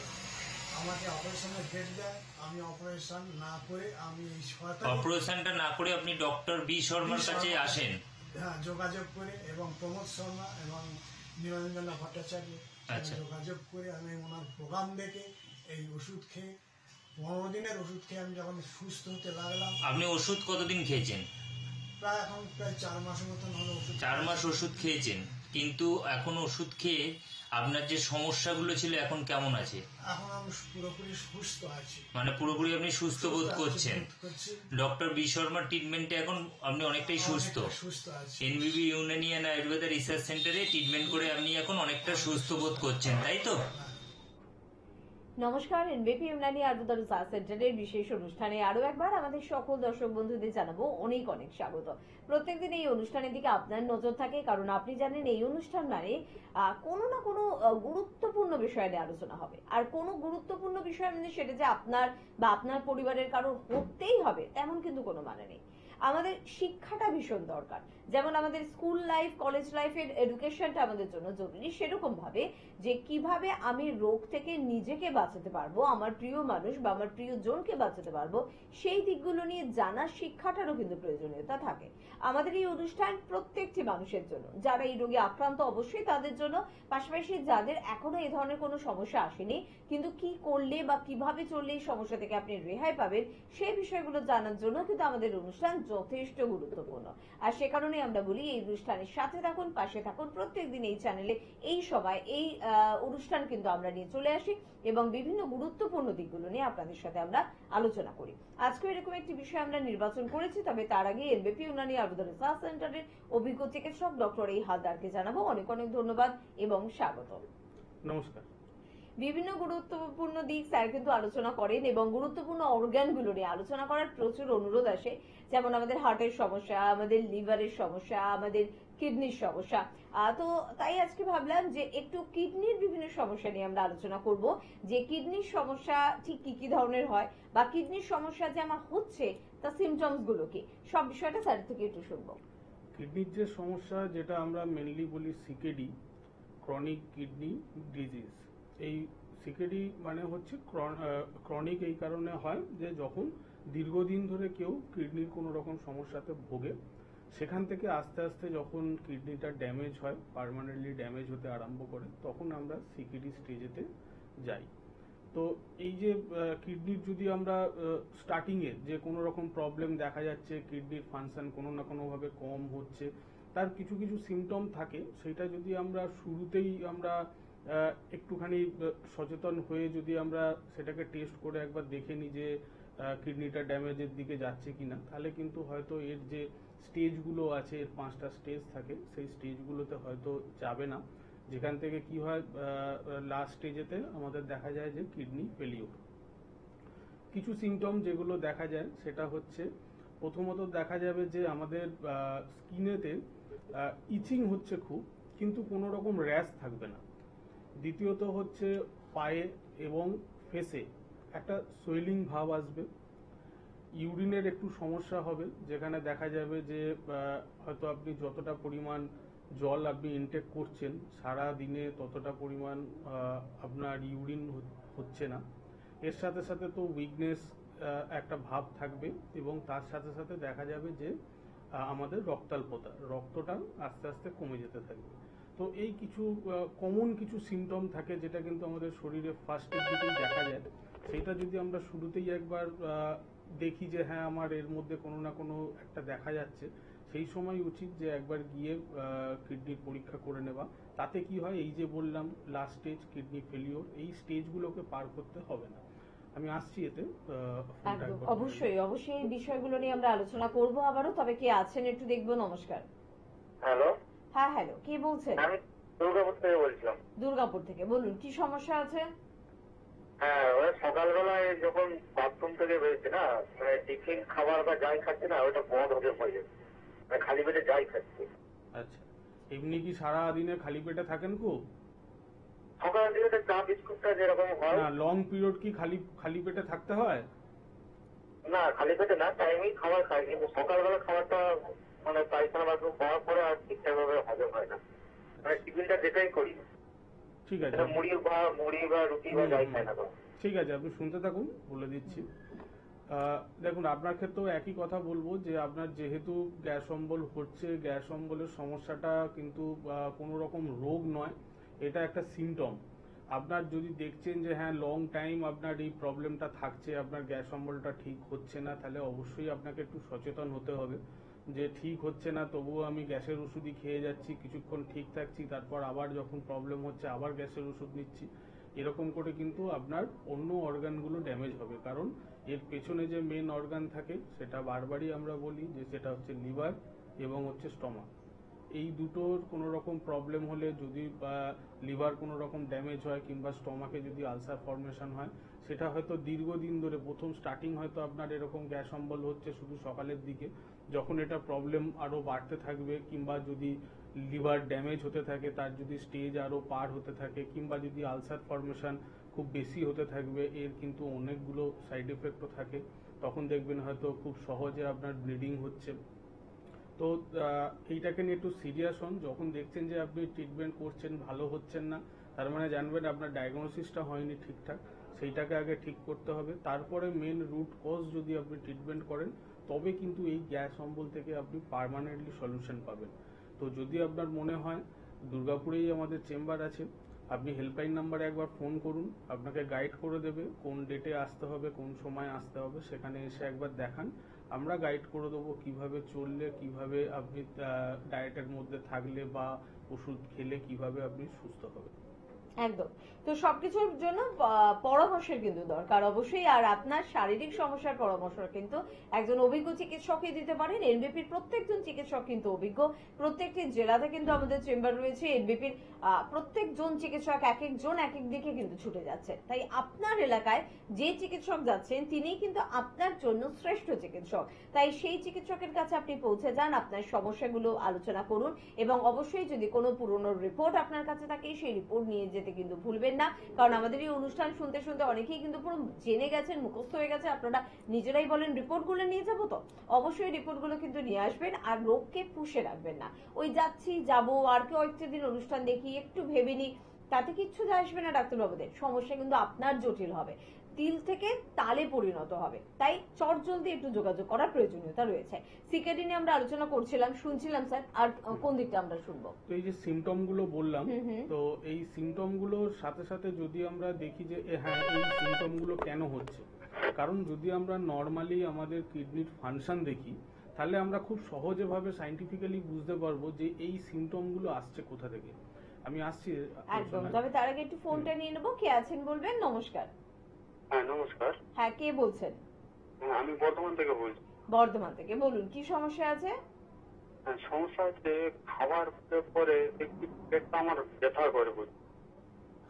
আমাকে অপারেশনের ডেট দেয়। আমি অপারেশন না করে আমি এই 6 তারিখ অপারেশনটা না করে আপনি ডক্টর বি শর্মার কাছে আসেন? হ্যাঁ, যোগাযোগ করে এবং প্রমোদ শর্মা এবং নিরঞ্জনা ভট্টাচার্য আচ্ছা। যোগাযোগ করে আমি ওনার প্রোগ্রাম দেখে এই ওষুধ খেয়ে 15 দিনের ওষুধ খেয়ে আমি যখন সুস্থ হতে লাগলাম, আপনি ওষুধ কতদিন খেয়েছেন? প্রায় 4 মাসের মতন হলো ওষুধ। 4 মাস ওষুধ খেয়েছেন, কিন্তু এখন ওষুধ খেয়ে আপনার যে সমস্যাগুলো ছিল এখন কেমন আছে? এখন আমি পুরোপুরি সুস্থ আছি। মানে পুরোপুরি আপনি সুস্থ বোধ করছেন? করছি। ডক্টর বি শর্মার ট্রিটমেন্টে এখন আপনি অনেকটাই সুস্থ? অনেকটা সুস্থ আছি। এনবিবি ইউনানিয়ান আয়ুর্বেদা রিসার্চ সেন্টারে ট্রিটমেন্ট করে আপনি এখন অনেকটা সুস্থ বোধ করছেন, তাই তো? নমস্কার, এনবিপি ইউনানি আয়ুর্বেদা রিসার্চ সেন্টারের বিশেষ অনুষ্ঠানে আরো একবার আমাদের সকল দর্শক বন্ধুদের জানাবো অনেক অনেক স্বাগত। প্রত্যেকদিন এই অনুষ্ঠানের দিকে আপনার নজর থাকে, কারণ আপনি জানেন এই অনুষ্ঠান মানে কোনো না কোনো গুরুত্বপূর্ণ বিষয় নিয়ে আলোচনা হবে। আর কোনো গুরুত্বপূর্ণ বিষয় মানে সেটা যে আপনার বা আপনার পরিবারের কারোর হতেই হবে তেমন কিন্তু কোনো মানে নেই। আমাদের শিক্ষাটা ভীষণ দরকার। যেমন আমাদের স্কুল লাইফ, কলেজ লাইফের এডুকেশনটা আমাদের জন্য জরুরি, সেরকম ভাবে যে কিভাবে আমি রোগ থেকে নিজেকে বাঁচাতে পারবো, আমার প্রিয় মানুষ বা আমার প্রিয় জনকে বাঁচাতে পারবো, সেই দিকগুলো নিয়ে জানার শিক্ষাটারও কিন্তু প্রয়োজনীয়তা থাকে। আমাদের এই অনুষ্ঠান প্রত্যেকটি মানুষের জন্য, যারা এই রোগে আক্রান্ত অবশ্যই তাদের জন্য, পাশাপাশি যাদের এখনো এই ধরনের কোনো সমস্যা আসেনি কিন্তু কি করলে বা কিভাবে চললে এই সমস্যা থেকে আপনি রেহাই পাবেন সেই বিষয়গুলো জানার জন্য কিন্তু আমাদের অনুষ্ঠান যথেষ্ট গুরুত্বপূর্ণ। আর সে কারণে আমরা বলি এই অনুষ্ঠানের সাথে থাকুন, পাশে থাকুন। প্রত্যেকদিন এই চ্যানেলে এই সময় এই অনুষ্ঠান কিন্তু আমরা নিয়ে চলে আসি এবং বিভিন্ন গুরুত্বপূর্ণ দিকগুলো নিয়ে আপনাদের সাথে আমরা আলোচনা করি। আজকে এরকম একটি বিষয় আমরা নির্বাচন করেছি, তবে তার আগে এনবিপি ইউনানি আয়ুর্বেদা রিসার্চ সেন্টারের অভিজ্ঞ চিকিৎসক ডক্টর এই হালদারকে জানাবো অনেক অনেক ধন্যবাদ এবং স্বাগত। নমস্কার। বিভিন্ন গুরুত্বপূর্ণ দিক স্যার কিন্তু আলোচনা করেন এবং গুরুত্বপূর্ণ অর্গানগুলো নিয়ে আলোচনা করার প্রচুর অনুরোধ আসে। যেমন আমাদের হার্টের সমস্যা, আমাদের লিভারের সমস্যা, আমাদের কিডনির সমস্যা। তো তাই আজকে ভাবলাম যে একটু কিডনির বিভিন্ন সমস্যা নিয়ে আমরা আলোচনা করব, যে কিডনির সমস্যা ঠিক কি কি ধরনের হয় বা কিডনির সমস্যা যে আমার হচ্ছে তার সিমটমস গুলো কি, সব বিষয়টা স্যার থেকে একটু শুনবো। কিডনির যে সমস্যা, যেটা আমরা মেনলি বলি সিকেডি, ক্রনিক কিডনি ডিজিজ। এই সিকেডি মানে হচ্ছে ক্রনিক এই কারণে হয় যে যখন দীর্ঘদিন ধরে কেউ কিডনির কোনো রকম সমস্যাতে ভোগে, সেখান থেকে আস্তে আস্তে যখন কিডনিটা ড্যামেজ হয়, পার্মানেন্টলি ড্যামেজ হতে আরম্ভ করে, তখন আমরা সিকেডি স্টেজেতে যাই। তো এই যে কিডনির যদি আমরা স্টার্টিংয়ে যে কোনো রকম প্রবলেম দেখা যাচ্ছে, কিডনির ফাংশন কোনো না কোনোভাবে কম হচ্ছে, তার কিছু কিছু সিমটম থাকে, সেটা যদি আমরা শুরুতেই আমরা একটুখানি সচেতন হয়ে যদি আমরা সেটাকে টেস্ট করে একবার দেখে নিই যে কিডনিটা ড্যামেজের দিকে যাচ্ছে কিনা, তাহলে কিন্তু হয়তো এর যে স্টেজগুলো আছে, এর 5টা স্টেজ থাকে, সেই স্টেজগুলোতে হয়তো যাবে না, যেখান থেকে কি হয় লাস্ট স্টেজেতে আমাদের দেখা যায় যে কিডনি ফেলিওর। কিছু সিমটম যেগুলো দেখা যায় সেটা হচ্ছে, প্রথমত দেখা যাবে যে আমাদের স্কিনেতে ইচিং হচ্ছে খুব, কিন্তু কোনো রকম র্যাশ থাকবে না। দ্বিতীয়ত হচ্ছে পায়ে এবং ফেসে একটা সোয়েলিং ভাব আসবে। ইউরিনের একটু সমস্যা হবে, যেখানে দেখা যাবে যে হয়তো আপনি যতটা পরিমাণ জল আপনি ইনটেক করছেন সারা দিনে ততটা পরিমাণ আপনার ইউরিন হচ্ছে না। এর সাথে সাথে তো উইকনেস একটা ভাব থাকবে, এবং তার সাথে সাথে দেখা যাবে যে আমাদের রক্তাল্পতা, রক্তটা আস্তে আস্তে কমে যেতে থাকবে। তো এই কিছু কমন কিছু সিমটম থাকে যেটা কিন্তু আমাদের শরীরে ফার্স্টের দিকেই দেখা যায়। সেটা যদি আমরা শুরুতেই একবার দেখি যে হ্যাঁ আমার এর মধ্যে কোনো না কোনো একটা দেখা যাচ্ছে, সেই সময় উচিত যে একবার গিয়ে কিডনির পরীক্ষা করে নেওয়া। তাতে কি হয়, এই যে বললাম লাস্ট স্টেজ কিডনি ফেলিওর, এই স্টেজগুলোকে পার করতে হবে না। আমি আসছি এতে একদম অবশ্যই এই বিষয়গুলো নিয়ে আমরা আলোচনা করব আবারও। তবে কে আছেন একটু দেখবো। নমস্কার। হ্যালো, হ্যাঁ হ্যালো, কে বলছেন? আমি দুর্গাপুর থেকে বলছিলাম। দুর্গাপুর থেকে বলুন, কি সমস্যা আছে? হ্যাঁ, ওরা সকালবেলায় যখন বাথরুম থেকে বেরোচ্ছে না, মানে টিফিন খাবার বা যাই খাচ্ছে না, ওটা বন্ধ হয়ে পড়ে, মানে খালি পেটে যাই খাচ্ছে। আচ্ছা, এমনি কি সারা দিনে খালি পেটে থাকেন খুব? সকালের দিকে তো চা বিস্কুটটা যেরকম হয় না, লং পিরিয়ড কি খালি পেটে থাকতে হয়? না, খালি পেটে না, টাইমেই খাবার খাই, কিন্তু সকালবেলা খাবারটা মানে পায়খানা বাথরুম করার পরে আর ঠিকঠাক ভাবে হজম হয় না। মানে টিফিনটা যেটাই করি, ঠিক আছে, মুড়ি বা রুটি বা যাই খাই না কেন। ঠিক আছে, আপনি শুনতে থাকুন, বলে দিচ্ছি। দেখুন, আপনার ক্ষেত্রেও একই কথা বলবো যে আপনার যেহেতু গ্যাস অম্বল হচ্ছে, গ্যাস অম্বলের সমস্যাটা কিন্তু কোনো রকম রোগ নয়, এটা একটা সিমটম। আপনার যদি দেখছেন যে হ্যাঁ লং টাইম আপনার এই প্রবলেমটা থাকছে, আপনার গ্যাস অম্বলটা ঠিক হচ্ছে না, তাহলে অবশ্যই আপনাকে একটু সচেতন হতে হবে যে ঠিক হচ্ছে না, তবুও আমি গ্যাসের ওষুধই খেয়ে যাচ্ছি, কিছুক্ষণ ঠিক থাকছি, তারপর আবার যখন প্রবলেম হচ্ছে আবার গ্যাসের ওষুধ নিচ্ছি। এরকম করে কিন্তু আপনার অন্য অর্গানগুলো ড্যামেজ হবে, কারণ এর পেছনে যে মেন অর্গান থাকে সেটা বারবারই আমরা বলি যে সেটা হচ্ছে লিভার এবং হচ্ছে স্টমাক। এই দুটোর কোনো রকম প্রবলেম হলে, যদি লিভার কোনো রকম ড্যামেজ হয় কিংবা স্টমাকে যদি আলসার ফর্মেশন হয়, সেটা হয়তো দীর্ঘদিন ধরে, প্রথম স্টার্টিং হয়তো আপনার এরকম গ্যাস অম্বল হচ্ছে শুধু সকালের দিকে, যখন এটা প্রবলেম আরও বাড়তে থাকবে কিংবা যদি লিভার ড্যামেজ হতে থাকে, তার যদি স্টেজ আরও পার হতে থাকে, কিংবা যদি আলসার ফর্মেশন খুব বেশি হতে থাকবে, এর কিন্তু অনেকগুলো সাইড এফেক্টও থাকে। তখন দেখবেন হয়তো খুব সহজে আপনার ব্লিডিং হচ্ছে। তো এইটাকে নিয়ে একটু সিরিয়াস হন। যখন দেখছেন যে আপনি ট্রিটমেন্ট করছেন, ভালো হচ্ছেন না, তার মানে জানবেন আপনার ডায়াগনোসিসটা হয়নি ঠিকঠাক, সেইটাকে আগে ঠিক করতে হবে। তারপরে মেন রুট কজ যদি আপনি ট্রিটমেন্ট করেন, তবে কিন্তু এই গ্যাস অম্বল থেকে আপনি পার্মানেন্টলি সলিউশন পাবেন। তো যদি আপনার মনে হয়, দুর্গাপুরেই আমাদের চেম্বার আছে, আপনি হেল্পলাইন নাম্বারে একবার ফোন করুন, আপনাকে গাইড করে দেবে কোন ডেটে আসতে হবে, কোন সময় আসতে হবে, সেখানে এসে একবার দেখান, আমরা গাইড করে দেবো কিভাবে চললে, কিভাবে আপনি ডায়েটের মধ্যে থাকলে বা ওষুধ খেলে কিভাবে আপনি সুস্থ হবেন। একদম। তো সবকিছুর জন্য পরামর্শের কিন্তু দরকার অবশ্যই। আর আপনার শারীরিক সমস্যার পরামর্শ কিন্তু একজন অভিজ্ঞ চিকিৎসকই দিতে পারেন। এনবিপির প্রত্যেকজন চিকিৎসক কিন্তু অভিজ্ঞ, প্রত্যেকটি জেলাতে কিন্তু আমাদের চেম্বার রয়েছে। এনবিপির প্রত্যেকজন চিকিৎসক এক একজন এক এক দিকে কিন্তু ছুটে যাচ্ছে। তাই আপনার এলাকায় যে চিকিৎসক যাচ্ছেন তিনিই কিন্তু আপনার জন্য শ্রেষ্ঠ চিকিৎসক। তাই সেই চিকিৎসকের কাছে আপনি পৌঁছে যান, আপনার সমস্যাগুলো আলোচনা করুন, এবং অবশ্যই যদি কোনো পুরনো রিপোর্ট আপনার কাছে থাকে সেই রিপোর্ট নিয়ে যেতে কিন্তু ভুলবেন না। কারণ আমাদের এই অনুষ্ঠান শুনতে শুনতে অনেকেই কিন্তু পুরো জেনে গেছেন, মুখস্থ হয়ে গেছে। আপনারা নিজেরাই বলেন রিপোর্টগুলো নিয়ে যাবো, তো অবশ্যই রিপোর্টগুলো কিন্তু নিয়ে আসবেন। আর রোগকে পুষে রাখবেন না, ওই যাচ্ছি যাবো আর কয়েকটা দিন অনুষ্ঠান দেখি, একটু ভেবে নি, তাতে কিচ্ছু যায় আসবে না। ডাক্তারবাবুদের সমস্যা কিন্তু আপনার জটিল হবে, তিল থেকে তালে পরিণত হবে। তাই চটজলদি একটু যোগাযোগ করার প্রয়োজনীয়তা রয়েছে। সিকেডি নিয়ে আমরা আলোচনা করছিলাম, শুনছিলাম স্যার, আর কোন দিকটা আমরা শুনবো? তো এই যে সিমটম গুলো বললাম, তো এই সিমটম গুলোর সাথে সাথে যদি আমরা দেখি যে হ্যাঁ এই সিমটম গুলো কেন হচ্ছে, কারণ যদি আমরা নর্মালি আমাদের কিডনির ফাংশন দেখি, তাহলে আমরা খুব সহজে ভাবে সাইন্টিফিক্যালি বুঝতে পারবো যে এই সিমটম গুলো আসছে কোথা থেকে। আমি আসছি একদম। তবে তার আগে একটু ফোনটা নিয়ে নেবো। কে আছেন বলবেন। নমস্কার। হ্যাঁ, নমস্কার। হ্যাঁ, কে বলছেন? হ্যাঁ, আমি বর্ধমান থেকে বলছি। বর্ধমান থেকে বলুন কি সমস্যা আছে? হ্যাঁ, সমস্যা হচ্ছে খাবার পরে একটু পেটটা আমার ব্যথা করে বলছি।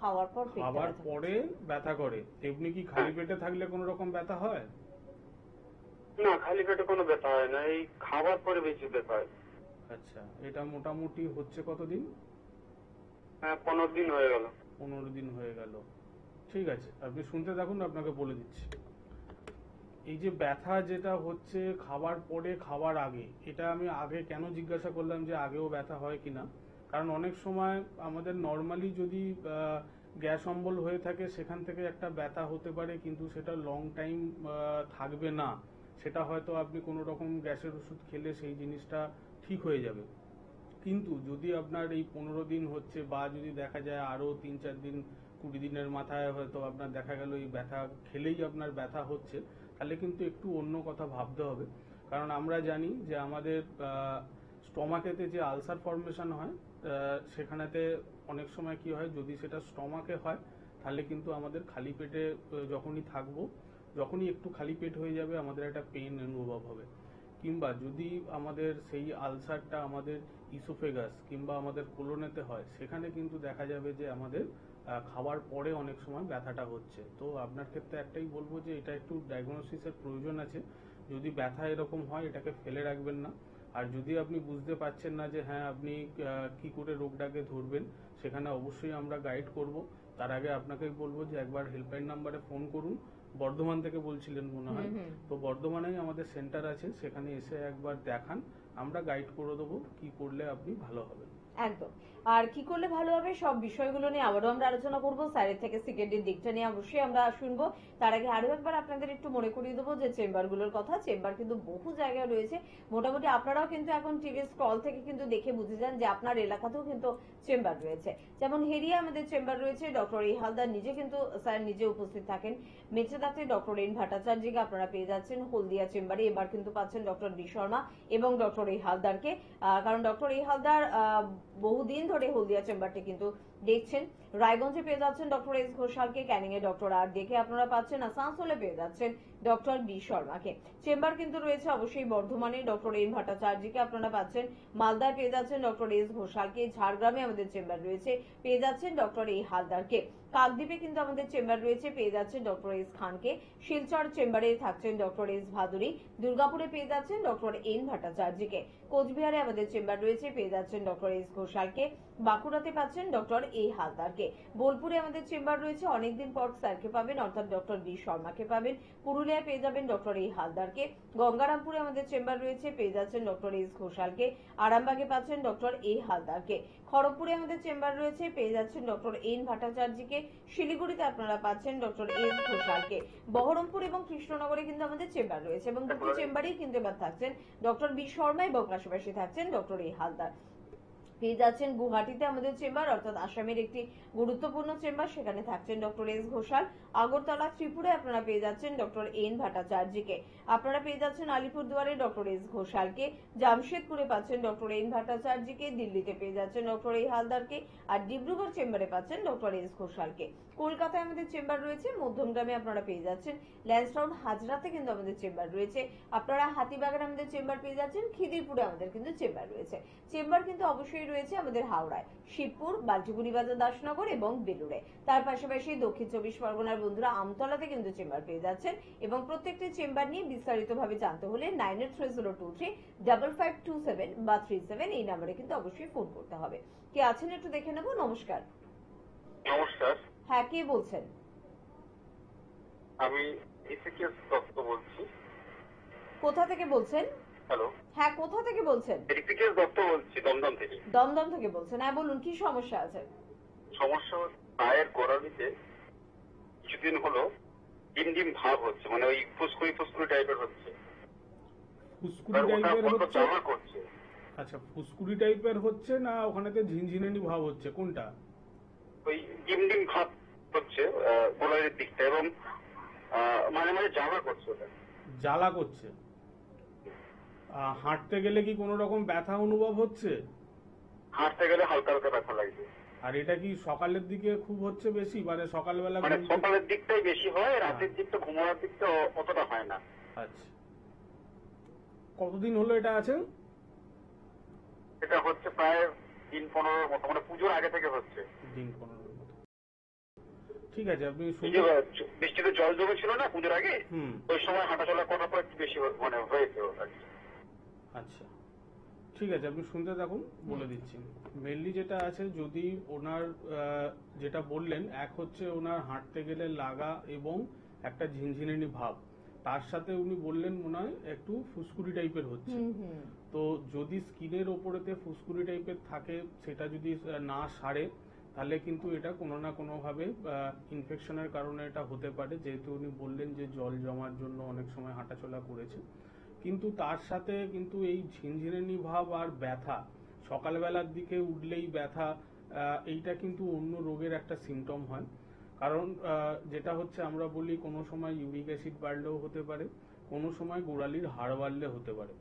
খাওয়ার পর পেটটা খাবার ব্যথা পরে ব্যথা করে, এমনি কি খালি পেটে থাকলে কোনো রকম ব্যথা হয়? না, খালি পেটে কোনো ব্যথা হয় না, এই খাবার পরে বেশি ব্যথা হয়। আচ্ছা, এটা মোটামুটি হচ্ছে কতদিন? হ্যাঁ, 15 দিন হয়ে গেল। 15 দিন হয়ে গেল। ঠিক আছে, আপনি শুনতে থাকুন, আপনাকে বলে দিচ্ছি। এই যে ব্যথা যেটা হচ্ছে খাবার পরে খাবার আগে, এটা আমি আগে কেন জিজ্ঞাসা করলাম যে আগেও ব্যথা হয় কিনা, কারণ অনেক সময় আমাদের নর্মালি যদি গ্যাস অম্বল হয়ে থাকে সেখান থেকে একটা ব্যথা হতে পারে, কিন্তু সেটা লং টাইম থাকবে না। সেটা হয়তো আপনি কোনো রকম গ্যাসের ওষুধ খেলে সেই জিনিসটা ঠিক হয়ে যাবে। কিন্তু যদি আপনার এই 15 দিন হচ্ছে, বা যদি দেখা যায় আরো 3-4 দিন 20 দিনের মাথায় হয়তো আপনার দেখা গেল এই ব্যথা খেলেই আপনার ব্যথা হচ্ছে, তাহলে কিন্তু একটু অন্য কথা ভাবতে হবে। কারণ আমরা জানি যে আমাদের স্টমাকেতে যে আলসার ফর্মেশন হয়, সেখানেতে অনেক সময় কি হয়, যদি সেটা স্টমাকে হয় তাহলে কিন্তু আমাদের খালি পেটে যখনই থাকবো, যখনই একটু খালি পেট হয়ে যাবে আমাদের একটা পেন অনুভব হবে। কিংবা যদি আমাদের সেই আলসারটা আমাদের ইসোফেগাস কিংবা আমাদের কোলনেতে হয়, সেখানে কিন্তু দেখা যাবে যে আমাদের খাওয়ার পরে অনেক সময় ব্যথাটা হচ্ছে। তো আপনার ক্ষেত্রে একটাই বলবো যে এটা একটু ডায়াগনোসিসের প্রয়োজন আছে। যদি ব্যথা এরকম হয় এটাকে ফেলে রাখবেন না। আর যদি আপনি বুঝতে পারছেন না যে হ্যাঁ আপনি কি করে রোগটাকে ধরবেন, সেখানে অবশ্যই আমরা গাইড করব। তার আগে আপনাকে বলবো যে একবার হেল্পলাইন নাম্বারে ফোন করুন। বর্ধমান থেকে বলছিলেন মনে হয়, তো বর্ধমানেই আমাদের সেন্টার আছে, সেখানে এসে একবার দেখান, আমরা গাইড করে দেবো কি করলে আপনি ভালো হবেন। একদম। আর কি করলে ভালো হবে সব বিষয়গুলো নিয়ে আবারও আমরা আলোচনা করব। স্যারের থেকে সিকেন্ডের দিকটা নিয়ে অবশ্যই আমরা শুনবো। তার আগে আরো একবার আপনাদের একটু মনে করিয়ে দেবো যে চেম্বারগুলোর কথা। চেম্বার কিন্তু বহু জায়গায় রয়েছে। মোটামুটি আপনারাও কিন্তু এখন টিভি স্ক্রল থেকে কিন্তু দেখে বুঝে যান যে আপনার এলাকাতেও কিন্তু চেম্বার রয়েছে। যেমন হেরিয়া আমাদের চেম্বার রয়েছে, ডক্টর এ হালদার নিজে কিন্তু স্যার নিজে উপস্থিত থাকেন। মেচেদাতে ডক্টর এন ভট্টাচার্যকে আপনারা পেয়ে যাচ্ছেন। হলদিয়া চেম্বারে এবার কিন্তু পাচ্ছেন ডক্টর বি শর্মা এবং ডক্টর এ হালদারকে, কারণ ডক্টর এ হালদার বহুদিন ধরে হলদিয়া চেম্বারটি কিন্তু দেখছেন। রায়গঞ্জে পেয়ে যাচ্ছেন ডক্টর এস ঘোষালকে, ক্যানিং এ ডক্টর আর ডেকে আপনারা পাচ্ছেন। আসানসোলে পেয়ে যাচ্ছেন ডক্টর বি শর্মাকে। চেম্বার কিন্তু রয়েছে অবশ্যই বর্ধমানে, ডক্টর এন ভট্টাচার্যকে আপনারা পাচ্ছেন। মালদায় পেয়ে যাচ্ছেন ডক্টর এস ঘোষালকে। ঝাড়গ্রামে আমাদের চেম্বার রয়েছে, পেয়ে যাচ্ছেন ডক্টর এ হালদারকে। কাকদ্বীপে কিন্তু আমাদের চেম্বার রয়েছে, পেয়ে যাচ্ছেন ডক্টর এস খানকে। শিলচর চেম্বারে থাকছেন ডক্টর এস ভাদুরী। দুর্গাপুরে পেয়ে যাচ্ছেন ডক্টর এন ভট্টাচার্যকে। কোচবিহারে আমাদের চেম্বার রয়েছে, পেয়ে যাচ্ছেন ডক্টর এস ঘোষালকে। বাঁকুড়াতে পাচ্ছেন ডক্টর এ হালদারকে। বোলপুরে আমাদের চেম্বার রয়েছে, অনেকদিন পর স্যারকে পাবেন অর্থাৎ ডক্টর বি শর্মাকে পাবেন। পুরুলিয়ায় পেয়ে যাবেন ডক্টর এ হালদারকে। গঙ্গারামপুরে আমাদের চেম্বার রয়েছে, পেয়ে যাচ্ছেন ডক্টর এস ঘোষালকে। আরামবাগে পাচ্ছেন ডক্টর এ হালদারকে। খড়গপুরে আমাদের চেম্বার রয়েছে, পেয়ে যাচ্ছেন ডক্টর এন ভট্টাচার্যকে। শিলিগুড়িতে আপনারা পাচ্ছেন ডক্টর এস ঘোষালকে। বহরমপুর এবং কৃষ্ণনগরে কিন্তু আমাদের চেম্বার রয়েছে এবং দুটো চেম্বারেই কিন্তু এবার থাকছেন ডক্টর বি শর্মা এবং পাশাপাশি থাকছেন ডক্টর এ হালদার। পেয়ে যাচ্ছেন গুয়াহাটিতে আমাদের চেম্বার অর্থাৎ আসামের একটি গুরুত্বপূর্ণ চেম্বার, সেখানে থাকছেন ডক্টর এস ঘোষাল। আগরতলা ত্রিপুরায় আপনারা পেয়ে যাচ্ছেন ডক্টর এন ভট্টাচার্যকে। আপনারা পেয়ে যাচ্ছেন আলিপুরদুয়ারে ডক্টর এস ঘোষালকে। জামশেদপুরে পাচ্ছেন ডক্টর এন ভট্টাচার্যকে। দিল্লিতে পেয়ে যাচ্ছেন ডক্টর এ হালদারকে। আর ডিব্রুগড় চেম্বারে পাচ্ছেন ডক্টর এস ঘোষালকে। কলকাতায় আমাদের চেম্বার রয়েছে, মধ্যমগ্রামে আপনারা পেয়ে যাচ্ছেন। ল্যান্সডাউন হাজরাতে কিন্তু আমাদের চেম্বার রয়েছে। আপনারা হাতিবাগানে আমাদের চেম্বার পেয়ে যাচ্ছেন। খিদিরপুরে আমাদের কিন্তু চেম্বার রয়েছে। চেম্বার কিন্তু অবশ্যই রয়েছে আমাদের হাওড়ায়, শিবপুর, বাল্টিপুরি বাজার, দাসনগর এবং বেলুড়ে। তার পাশাপাশি দক্ষিণ 24 পরগনার বন্ধুরা আমতলাতে কিন্তু চেম্বার পেয়ে যাচ্ছেন। এবং প্রত্যেকটি চেম্বার নিয়ে বিস্তারিতভাবে জানতে হলে 9830235527 বা 37 এই নাম্বারে কিন্তু অবশ্যই ফোন করতে হবে। কে আছেন একটু দেখে নেব। নমস্কার। নমস্কার, হ্যাঁ, কে বলছেন? আমি এসিকেএস দত্ত বলছি। কোথা থেকে বলছেন? হ্যালো, হ্যাঁ, কোথা থেকে বলছেন? এসিকেএস দত্ত বলছি, দমদম থেকে। দমদম থেকে বলছেন, হ্যাঁ বলুন কি সমস্যা আছে? সমস্যা হচ্ছে পায়ের গোড়ালিতে কিছুদিন হলো ডিম ডিম ভাব হচ্ছে, মানে ওই ফুসকুড়ি ফুসকুড়ি টাইপের হচ্ছে। ফুসকুড়ি ওটা টাইপের বড্ড হচ্ছে? জ্বালা করছে। আচ্ছা, ফুসকুড়ি টাইপের হচ্ছে না ওখানেতে ঝিনঝিনানি ভাব হচ্ছে, কোনটা? ওই ডিম ডিম ভাব হচ্ছে গোড়ালির দিকটা, এবং মাঝে মাঝে জ্বালা করছে ওটা। জ্বালা করছে? হাঁটতে গেলে কি কোনো রকম ব্যথা অনুভব হচ্ছে? হাঁটতে গেলে হালকা হালকা ব্যথা লাগছে। আর এটা কি সকালের দিকে খুব হচ্ছে বেশি, মানে সকালবেলা মানে ঘুম থেকে- সকালের দিকটাই বেশি হয়, রাতের দিকটা ঘুমানোর দিকটা অতটা হয় না। আচ্ছা, কতদিন হলো এটা আছে? এটা হচ্ছে প্রায় দিন 15 মতো, মানে পুজোর আগে থেকে হচ্ছে। দিন 15 মতো। ঠিক আছে, আপনি বৃষ্টিতে জল জমেছিল না পুজোর আগে, হুম, ওই সময় হাঁটাচলা করার পর একটু বেশি মানে হয়েছে ওটা। আচ্ছা ঠিক আছে, আপনি শুনতে থাকুন, বলে দিচ্ছি। মেনলি যেটা আছে, যদি ওনার যেটা বললেন, এক হচ্ছে ওনার হাঁটতে গেলে লাগা এবং একটা ঝিনঝিনানি ভাব, তার সাথে উনি বললেন মনে হয় একটু ফুসকুড়ি টাইপের হচ্ছে। তো যদি স্কিনের ওপরেতে ফুসকুড়ি টাইপের থাকে, সেটা যদি না সারে, তাহলে কিন্তু এটা কোনো না কোনোভাবে ইনফেকশনের কারণে এটা হতে পারে, যেহেতু উনি বললেন যে জল জমার জন্য অনেক সময় হাঁটাচলা করেছে। কিন্তু তার সাথে কিন্তু এই ঝিনঝিনানি ভাব আর ব্যথা, সকালবেলার দিকে উঠলেই ব্যথা, এইটা কিন্তু অন্য রোগের একটা সিমটম হয়। কারণ যেটা হচ্ছে, আমরা বলি কোনো সময় ইউরিক অ্যাসিড বাড়লেও হতে পারে, কোনো সময় গোড়ালির হাড় বাড়লে হতে পারে,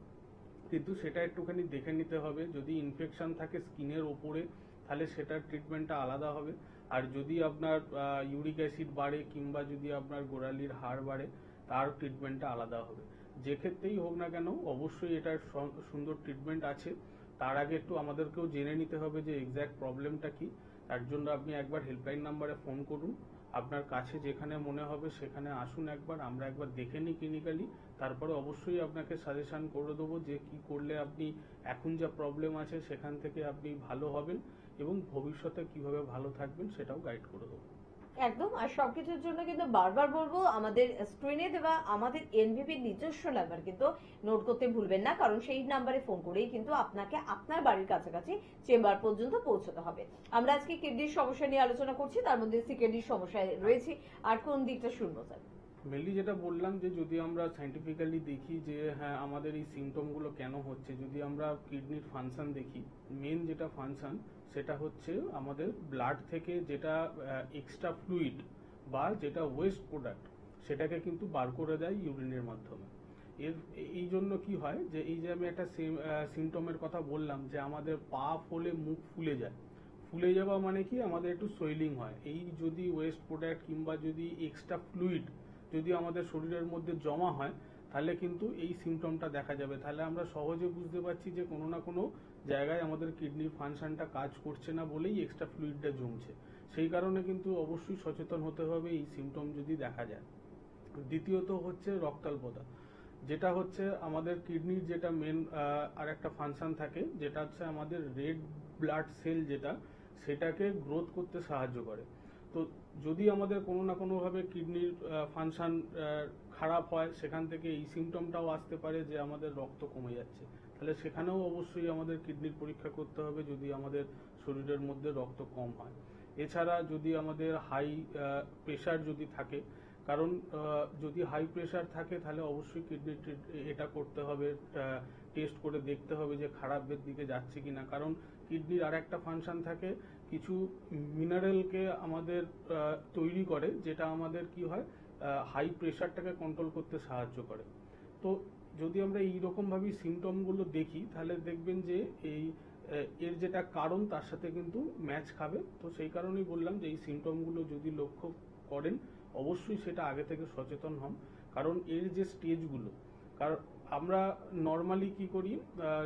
কিন্তু সেটা একটুখানি দেখে নিতে হবে। যদি ইনফেকশন থাকে স্কিনের ওপরে, তাহলে সেটার ট্রিটমেন্টটা আলাদা হবে। আর যদি আপনার ইউরিক অ্যাসিড বাড়ে কিংবা যদি আপনার গোড়ালির হাড় বাড়ে, তার ট্রিটমেন্টটা আলাদা হবে। যে ক্ষেত্রেই হোক না কেন, অবশ্যই এটার সুন্দর ট্রিটমেন্ট আছে। তার আগে একটু আমাদেরকেও জেনে নিতে হবে যে এক্স্যাক্ট প্রবলেমটা কি। তার জন্য আপনি একবার হেল্পলাইন নাম্বারে ফোন করুন, আপনার কাছে যেখানে মনে হবে সেখানে আসুন একবার, আমরা একবার দেখে নিই ক্লিনিক্যালি, তারপরে অবশ্যই আপনাকে সাজেশন করে দেবো যে কি করলে আপনি এখন যা প্রবলেম আছে সেখান থেকে আপনি ভালো হবেন এবং ভবিষ্যতে কিভাবে ভালো থাকবেন সেটাও গাইড করে দেবো। একদম। আর সবকিছুর জন্য কিন্তু বারবার বলবো, আমাদের স্ক্রিনে দেওয়া আমাদের এনভিপির নিজস্ব নাম্বার কিন্তু নোট করতে ভুলবেন না, কারণ সেই নাম্বারে ফোন করেই কিন্তু আপনাকে আপনার বাড়ির কাছাকাছি চেম্বার পর্যন্ত পৌঁছতে হবে। আমরা আজকে কিডনির সমস্যা নিয়ে আলোচনা করছি, তার মধ্যে সিকিডনির সমস্যায় রয়েছে। আর কোন দিকটা শুনবো স্যার? মেনলি যেটা বললাম, যে যদি আমরা সাইন্টিফিক্যালি দেখি যে হ্যাঁ আমাদের এই সিমটমগুলো কেন হচ্ছে, যদি আমরা কিডনির ফাংশন দেখি, মেন যেটা ফাংশন সেটা হচ্ছে আমাদের ব্লাড থেকে যেটা এক্সট্রা ফ্লুইড বা যেটা ওয়েস্ট প্রোডাক্ট, সেটাকে কিন্তু বার করে দেয় ইউরিনের মাধ্যমে। এই জন্য কি হয়, যে এই যে আমি একটা সিমটমের কথা বললাম, যে আমাদের পা ফোলে মুখ ফুলে যায়, ফুলে যাওয়া মানে কি, আমাদের একটু সোয়েলিং হয়। এই যদি ওয়েস্ট প্রোডাক্ট কিংবা যদি এক্সট্রা ফ্লুইড যদি আমাদের শরীরের মধ্যে জমা হয়, তাহলে কিন্তু এই সিমটমটা দেখা যাবে। তাহলে আমরা সহজে বুঝতে পারছি যে কোনো না কোনো জায়গায় আমাদের কিডনির ফাংশনটা কাজ করছে না বলেই এক্সট্রা ফ্লুইডটা জমছে। সেই কারণে কিন্তু অবশ্যই সচেতন হতে হবে এই সিমটম যদি দেখা যায়। দ্বিতীয়ত হচ্ছে রক্তাল্পতা, যেটা হচ্ছে আমাদের কিডনির যেটা মেন আর একটা ফাংশন থাকে, যেটা হচ্ছে আমাদের রেড ব্লাড সেল, যেটা সেটাকে গ্রোথ করতে সাহায্য করে। তো যদি আমাদের কোনো না কোনোভাবে কিডনির ফাংশন খারাপ হয়, সেখান থেকে এই সিমটমটাও আসতে পারে যে আমাদের রক্ত কমে যাচ্ছে। তাহলে সেখানেও অবশ্যই আমাদের কিডনির পরীক্ষা করতে হবে যদি আমাদের শরীরের মধ্যে রক্ত কম হয়। এছাড়া যদি আমাদের হাই প্রেশার যদি থাকে, কারণ যদি হাই প্রেশার থাকে তাহলে অবশ্যই কিডনি এটা করতে হবে, টেস্ট করে দেখতে হবে যে খারাপের দিকে যাচ্ছে কিনা। কারণ কিডনির আর একটা ফাংশন থাকে, কিছু মিনারেলকে আমাদের তৈরি করে, যেটা আমাদের কি হয়, হাই প্রেশারটাকে কন্ট্রোল করতে সাহায্য করে। তো যদি আমরা এইরকমভাবেই সিমটমগুলো দেখি, তাহলে দেখবেন যে এর যেটা কারণ তার সাথে কিন্তু ম্যাচ খাবে। তো সেই কারণেই বললাম যে এই সিমটমগুলো যদি লক্ষ্য করেন, অবশ্যই সেটা আগে থেকে সচেতন হন। কারণ এর যে স্টেজগুলো, কারণ আমরা নর্মালি কি করি,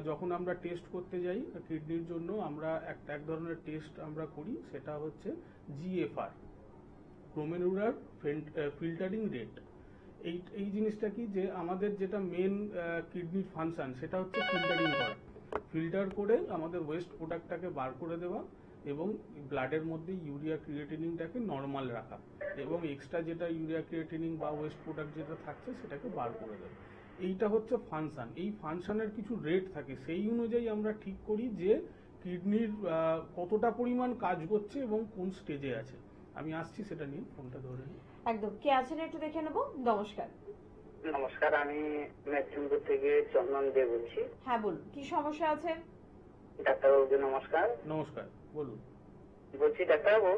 যখন আমরা টেস্ট করতে যাই কিডনির জন্য, আমরা এক ধরনের টেস্ট আমরা করি, সেটা হচ্ছে জিএফআর, গ্লোমেরুলার ফিল্টারিং রেট। এই জিনিসটা কি, যে আমাদের যেটা মেন কিডনির ফাংশন সেটা হচ্ছে ফিল্টারিং করা, ফিল্টার করে আমাদের ওয়েস্ট প্রোডাক্টটাকে বার করে দেওয়া এবং ব্লাডের মধ্যে ইউরিয়া ক্রিয়েটিনিনটাকে নর্মাল রাখা, এবং এক্সট্রা যেটা ইউরিয়া ক্রিয়েটিনিন বা ওয়েস্ট প্রোডাক্ট যেটা থাকছে সেটাকে বার করে দেওয়া। এইটা হচ্ছে ফাংশন। এই ফাংশনের কিছু রেট থাকে, সেই অনুযায়ী আমরা ঠিক করি যে কিডনির কতটা পরিমাণ কাজ করছে এবং কোন স্টেজে আছে। আমি আসছি সেটা নিয়ে, ফোনটা ধরে নিই। একদম। কে আছেন একটু দেখে নেবো। নমস্কার। নমস্কার, আমি মেদিনীপুর থেকে চন্দন দে বলছি। হ্যাঁ বলুন, কি সমস্যা আছে? ডাক্তারবাবুকে নমস্কার। নমস্কার, বলুন। বলছি ডাক্তারবাবু,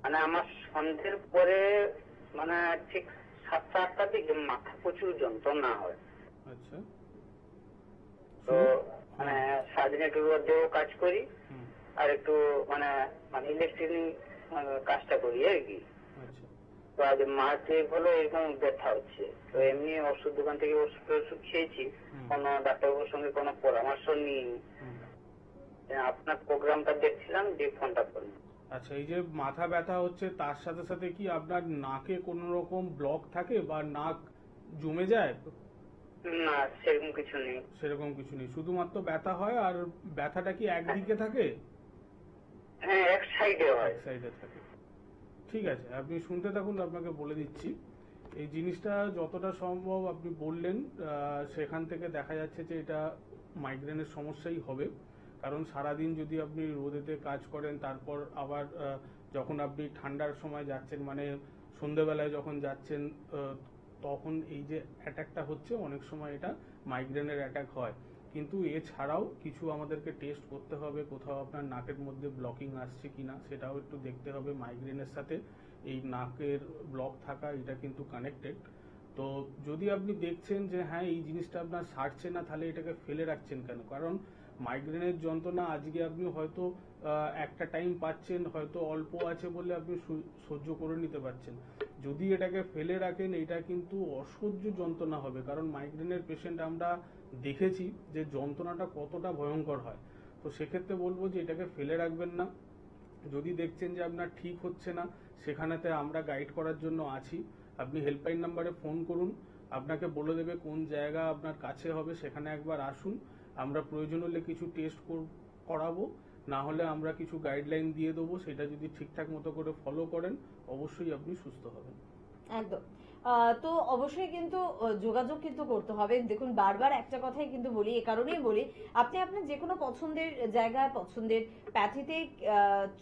মানে আমার সন্ধ্যের পরে মানে ঠিক 7-8টার দিকে মাথা প্রচুর যন্ত্রণা হয়। আচ্ছা। তো মানে সারাদিন একটু রোদেও কাজ করি আর একটু মানে ইলেকট্রিক কাজটা করি আর কি। আচ্ছা। তো আজ মাসে হলো এরকম ব্যথা হচ্ছে। তো এমনি ওষুধ দোকান থেকে ওষুধ খেয়েছি, কোনো ডাক্তারবাবুর সঙ্গে কোনো পরামর্শ নিইনি। আপনার প্রোগ্রামটা দেখছিলাম, দিয়ে ফোনটা করলাম। আচ্ছা, এই যে মাথা ব্যথা হচ্ছে তার সাথে সাথে কি আপনার নাকে কোনো রকম ব্লক থাকে বা নাক জমে যায়? না, সেরকম কিছু নেই। সেরকম কিছু নেই, শুধুমাত্র ব্যথা হয়। আর ব্যথাটা কি একদিকে থাকে? হ্যাঁ, এক সাইডে হয়। এক সাইডে থাকে। ঠিক আছে, আপনি শুনতে থাকুন, আপনাকে বলে দিচ্ছি। এই জিনিসটা যতটা সম্ভব আপনি বললেন, সেখান থেকে দেখা যাচ্ছে যে এটা মাইগ্রেনের সমস্যাই হবে। কারণ সারাদিন যদি আপনি রোদেতে কাজ করেন, তারপর আবার যখন আপনি ঠান্ডার সময় যাচ্ছেন, মানে সন্ধ্যেবেলায় যখন যাচ্ছেন, তখন এই যে অ্যাটাকটা হচ্ছে, অনেক সময় এটা মাইগ্রেনের অ্যাটাক হয়। কিন্তু এছাড়াও কিছু আমাদেরকে টেস্ট করতে হবে, কোথাও আপনার নাকের মধ্যে ব্লকিং আসছে কিনা সেটাও একটু দেখতে হবে। মাইগ্রেনের সাথে এই নাকের ব্লক থাকা এটা কিন্তু কানেক্টেড। তো যদি আপনি দেখছেন যে হ্যাঁ এই জিনিসটা আপনার সারছে না, তাহলে এটাকে ফেলে রাখছেন কেন? কারণ মাইগ্রেনের যন্ত্রণা আজকে আপনি হয়তো একটা টাইম পাচ্ছেন, হয়তো অল্প আছে বলে আপনি সহ্য করে নিতে পারছেন। যদি এটাকে ফেলে রাখেন, এটা কিন্তু অসহ্য যন্ত্রণা হবে। কারণ মাইগ্রেনের পেশেন্ট আমরা দেখেছি যে যন্ত্রণাটা কতটা ভয়ঙ্কর হয়। তো সেক্ষেত্রে বলবো যে এটাকে ফেলে রাখবেন না। যদি দেখছেন যে আপনার ঠিক হচ্ছে না, সেখানেতে আমরা গাইড করার জন্য আছি। আপনি হেল্পলাইন নাম্বারে ফোন করুন, আপনাকে বলে দেবে কোন জায়গা আপনার কাছে হবে, সেখানে একবার আসুন। আমরা প্রয়োজন হলে কিছু টেস্ট করাবো, না হলে আমরা কিছু গাইডলাইন দিয়ে দেবো। সেটা যদি ঠিকঠাক মতো করে ফলো করেন, অবশ্যই আপনি সুস্থ হবেন। একদম। তো অবশ্যই কিন্তু যোগাযোগ কিন্তু করতে হবে। দেখুন, বারবার একটা কথাই কিন্তু বলি, এ কারণেই বলি, আপনি আপনার যে কোনো পছন্দের জায়গায় পছন্দের প্যাথিতে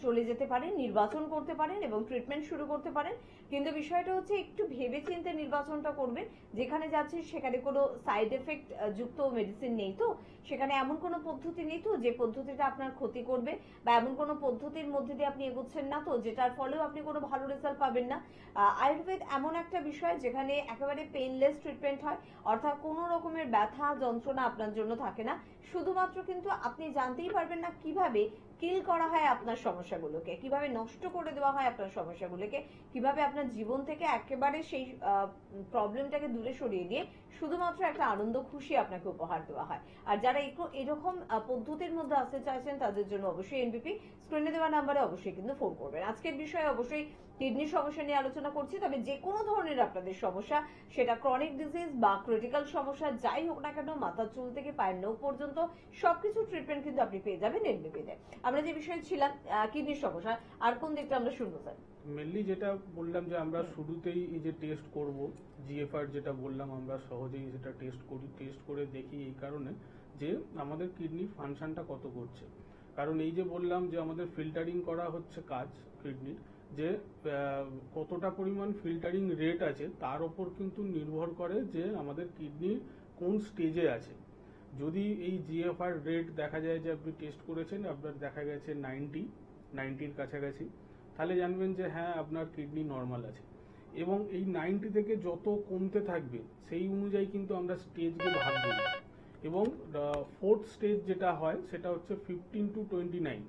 চলে যেতে পারেন, নির্বাচন করতে পারেন এবং ট্রিটমেন্ট শুরু করতে পারেন। কিন্তু বিষয়টা হচ্ছে একটু ভেবেচিন্তে নির্বাচনটা করবেন। যেখানে যাচ্ছেন সেখানে কোনো সাইড এফেক্ট যুক্ত মেডিসিন নেই তো, সেখানে এমন কোনো পদ্ধতি নেই তো যে পদ্ধতিটা আপনার ক্ষতি করবে, বা এমন কোনো পদ্ধতির মধ্যে দিয়ে আপনি এগোচ্ছেন না তো যেটার ফলেও আপনি কোনো ভালো রেজাল্ট পাবেন না। আয়ুর্বেদ এমন একটা বিষয় যেখানে একেবারে পেইনলেস ট্রিটমেন্ট হয়, অর্থাৎ কোনো রকমের ব্যথা যন্ত্রণা আপনার জন্য থাকে না। শুধুমাত্র কিন্তু আপনি জানতেই পারবেন না কিভাবে কিল করা হয় আপনার সমস্যাগুলোকে, কিভাবে নষ্ট করে দেওয়া হয় আপনার সমস্যাগুলোকে, কিভাবে আপনার জীবন থেকে একেবারে সেই প্রবলেমটাকে দূরে সরিয়ে দিয়ে শুধুমাত্র একটা আনন্দ খুশি আপনাকে উপহার দেওয়া হয়। আর যারা এরকম পদ্ধতির মধ্যে আসতে চাইছেন, তাদের জন্য অবশ্যই এনবিপি স্ক্রিনে দেওয়া নাম্বারে অবশ্যই কিন্তু ফোন করবেন। আজকের বিষয়ে অবশ্যই কিডনির সমস্যা নিয়ে আলোচনা করছি, তবে যে কোনো ধরনের আপনাদের সমস্যা, সেটা ক্রনিক ডিজিজ বা ক্রিটিক্যাল সমস্যা যাই হোক না কেন, মাথার চুল থেকে পায়ের নখ পর্যন্ত সবকিছু ট্রিটমেন্ট কিন্তু আপনি পেয়ে যাবেন এনবিপিতে। আমরা যে বিষয়ে ছিলাম কিডনির সমস্যা, আর কোন দিকটা আমরা শুনবো স্যার? মেনলি যেটা বললাম যে আমরা শুরুতেই এই যে টেস্ট করব, জিএফআর যেটা বললাম, আমরা সহজেই সেটা টেস্ট করি। টেস্ট করে দেখি এই কারণে যে আমাদের কিডনির ফাংশনটা কত করছে। কারণ এই যে বললাম যে আমাদের ফিল্টারিং করা হচ্ছে কাজ কিডনির, যে কতটা পরিমাণ ফিল্টারিং রেট আছে তার ওপর কিন্তু নির্ভর করে যে আমাদের কিডনি কোন স্টেজে আছে। যদি এই জিএফআর রেট দেখা যায় যে আপনি টেস্ট করেছেন, আপনার দেখা গেছে 90-র কাছাকাছি, তাহলে জানবেন যে হ্যাঁ আপনার কিডনি নর্মাল আছে। এবং এই 90 থেকে যত কমতে থাকবে সেই অনুযায়ী কিন্তু আমরা স্টেজকে ভাগ করি। এবং ফোর্থ স্টেজ যেটা হয় সেটা হচ্ছে 15 to 29।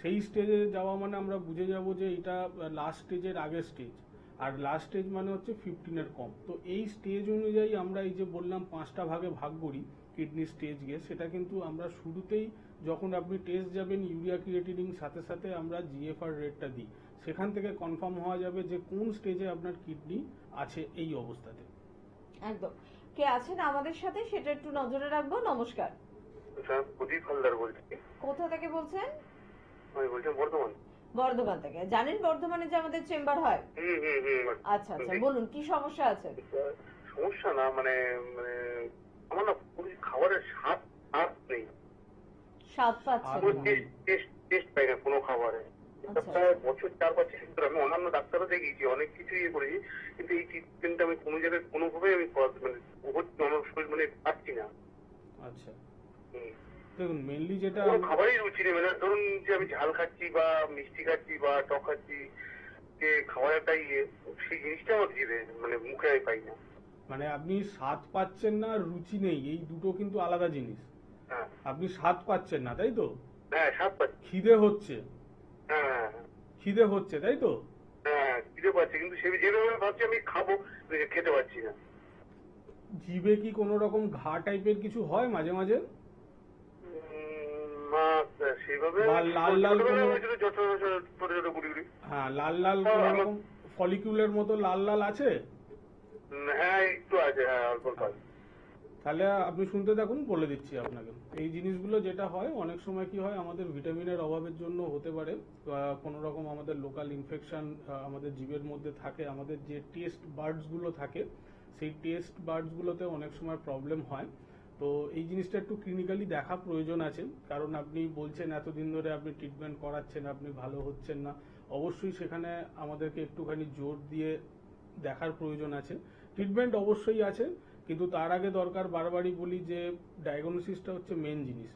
সেই স্টেজে যাওয়া মানে আমরা বুঝে যাব যে এটা লাস্ট স্টেজের আগের স্টেজ, আর লাস্ট স্টেজ মানে হচ্ছে 15-এর কম। তো এই স্টেজ অনুযায়ী আমরা এই যে বললাম 5টা ভাগে ভাগ করি কিডনি স্টেজকে, সেটা কিন্তু আমরা শুরুতেই যখন আপনি টেস্ট যাবেন ইউরিয়া ক্রিয়েটিনিন সাথে সাথে আমরা জিএফআর রেটটা দিই, সেখান থেকে কনফার্ম হওয়া যাবে যে কোন স্টেজে আপনার কিডনি আছে এই অবস্থাতে। একদম। কে আছেন আমাদের সাথে সেটা একটু নজরে রাখবো। নমস্কার, স্যার প্রদীপ হালদার বলছি। কোথা থেকে বলছেন? আমি বলছি বর্ধমান। বর্ধমান থেকে। জানেন বর্ধমানে যে আমাদের চেম্বার হয়? আচ্ছা আচ্ছা, বলুন কি সমস্যা আছে? সমস্যা না, মানে মানে আমার না খাবারের স্বাদ নেই। স্বাদ পাচ্ছেন না? টেস্ট পাই না কোনো খাবারে। আচ্ছা। বছর 4-5 ধরে আমি অন্যান্য ডাক্তারও দেখিয়েছি, অনেক কিছু ইয়ে করেছি, কিন্তু এই ট্রিটমেন্টটা আমি কোনো জায়গায় কোনোভাবে আমি মানে পাচ্ছি না। আচ্ছা, দেখুন মেনলি যেটা খাবারই রুচি নেই। মানে ধরুন যে আমি ঝাল খাচ্ছি বা মিষ্টি খাচ্ছি বা টক খাচ্ছি, যে খাওয়ার একটা ইয়ে, সেই জিনিসটা আমার জিভে মানে মুখে আমি পাই না। মানে আপনি স্বাদ পাচ্ছেন না, রুচি নেই, এই দুটো কিন্তু আলাদা জিনিস। হ্যাঁ আপনি স্বাদ পাচ্ছেন না, তাই তো? হ্যাঁ, স্বাদ পাচ্ছি। খিদে হচ্ছে, হ্যাঁ খিদে হচ্ছে, তাই তো? হ্যাঁ, খিদে পাচ্ছে, কিন্তু যেভাবে ভাবছি আমি খাবো, খেতে পারছি না। জিভে কি কোনো রকম ঘা টাইপের কিছু হয় মাঝে মাঝে? না সেভাবে বা লাল লাল কোনো, ছোট ছোট গুড়ি। হ্যাঁ লাল লাল কোনো রকম ফলিকুলের মতো লাল লাল আছে? হ্যাঁ একটু আছে, হ্যাঁ অল্প অল্প আছে। তাহলে আপনি শুনতে থাকুন, বলে দিচ্ছি আপনাকে। এই জিনিসগুলো যেটা হয়, অনেক সময় কি হয়, আমাদের ভিটামিনের অভাবের জন্য হতে পারে, কোনো রকম আমাদের লোকাল ইনফেকশন আমাদের জিভের মধ্যে থাকে। আমাদের যে টেস্ট বার্ডসগুলো থাকে, সেই টেস্ট বার্ডসগুলোতে অনেক সময় প্রবলেম হয়। তো এই জিনিসটা একটু ক্লিনিক্যালি দেখা প্রয়োজন আছে, কারণ আপনি বলছেন এতদিন ধরে আপনি ট্রিটমেন্ট করাচ্ছেন, আপনি ভালো হচ্ছেন না। অবশ্যই সেখানে আমাদেরকে একটুখানি জোর দিয়ে দেখার প্রয়োজন আছে। ট্রিটমেন্ট অবশ্যই আছে, কিন্তু তার আগে দরকার, বারবারই বলি যে ডায়াগনোসিসটা হচ্ছে মেন জিনিস।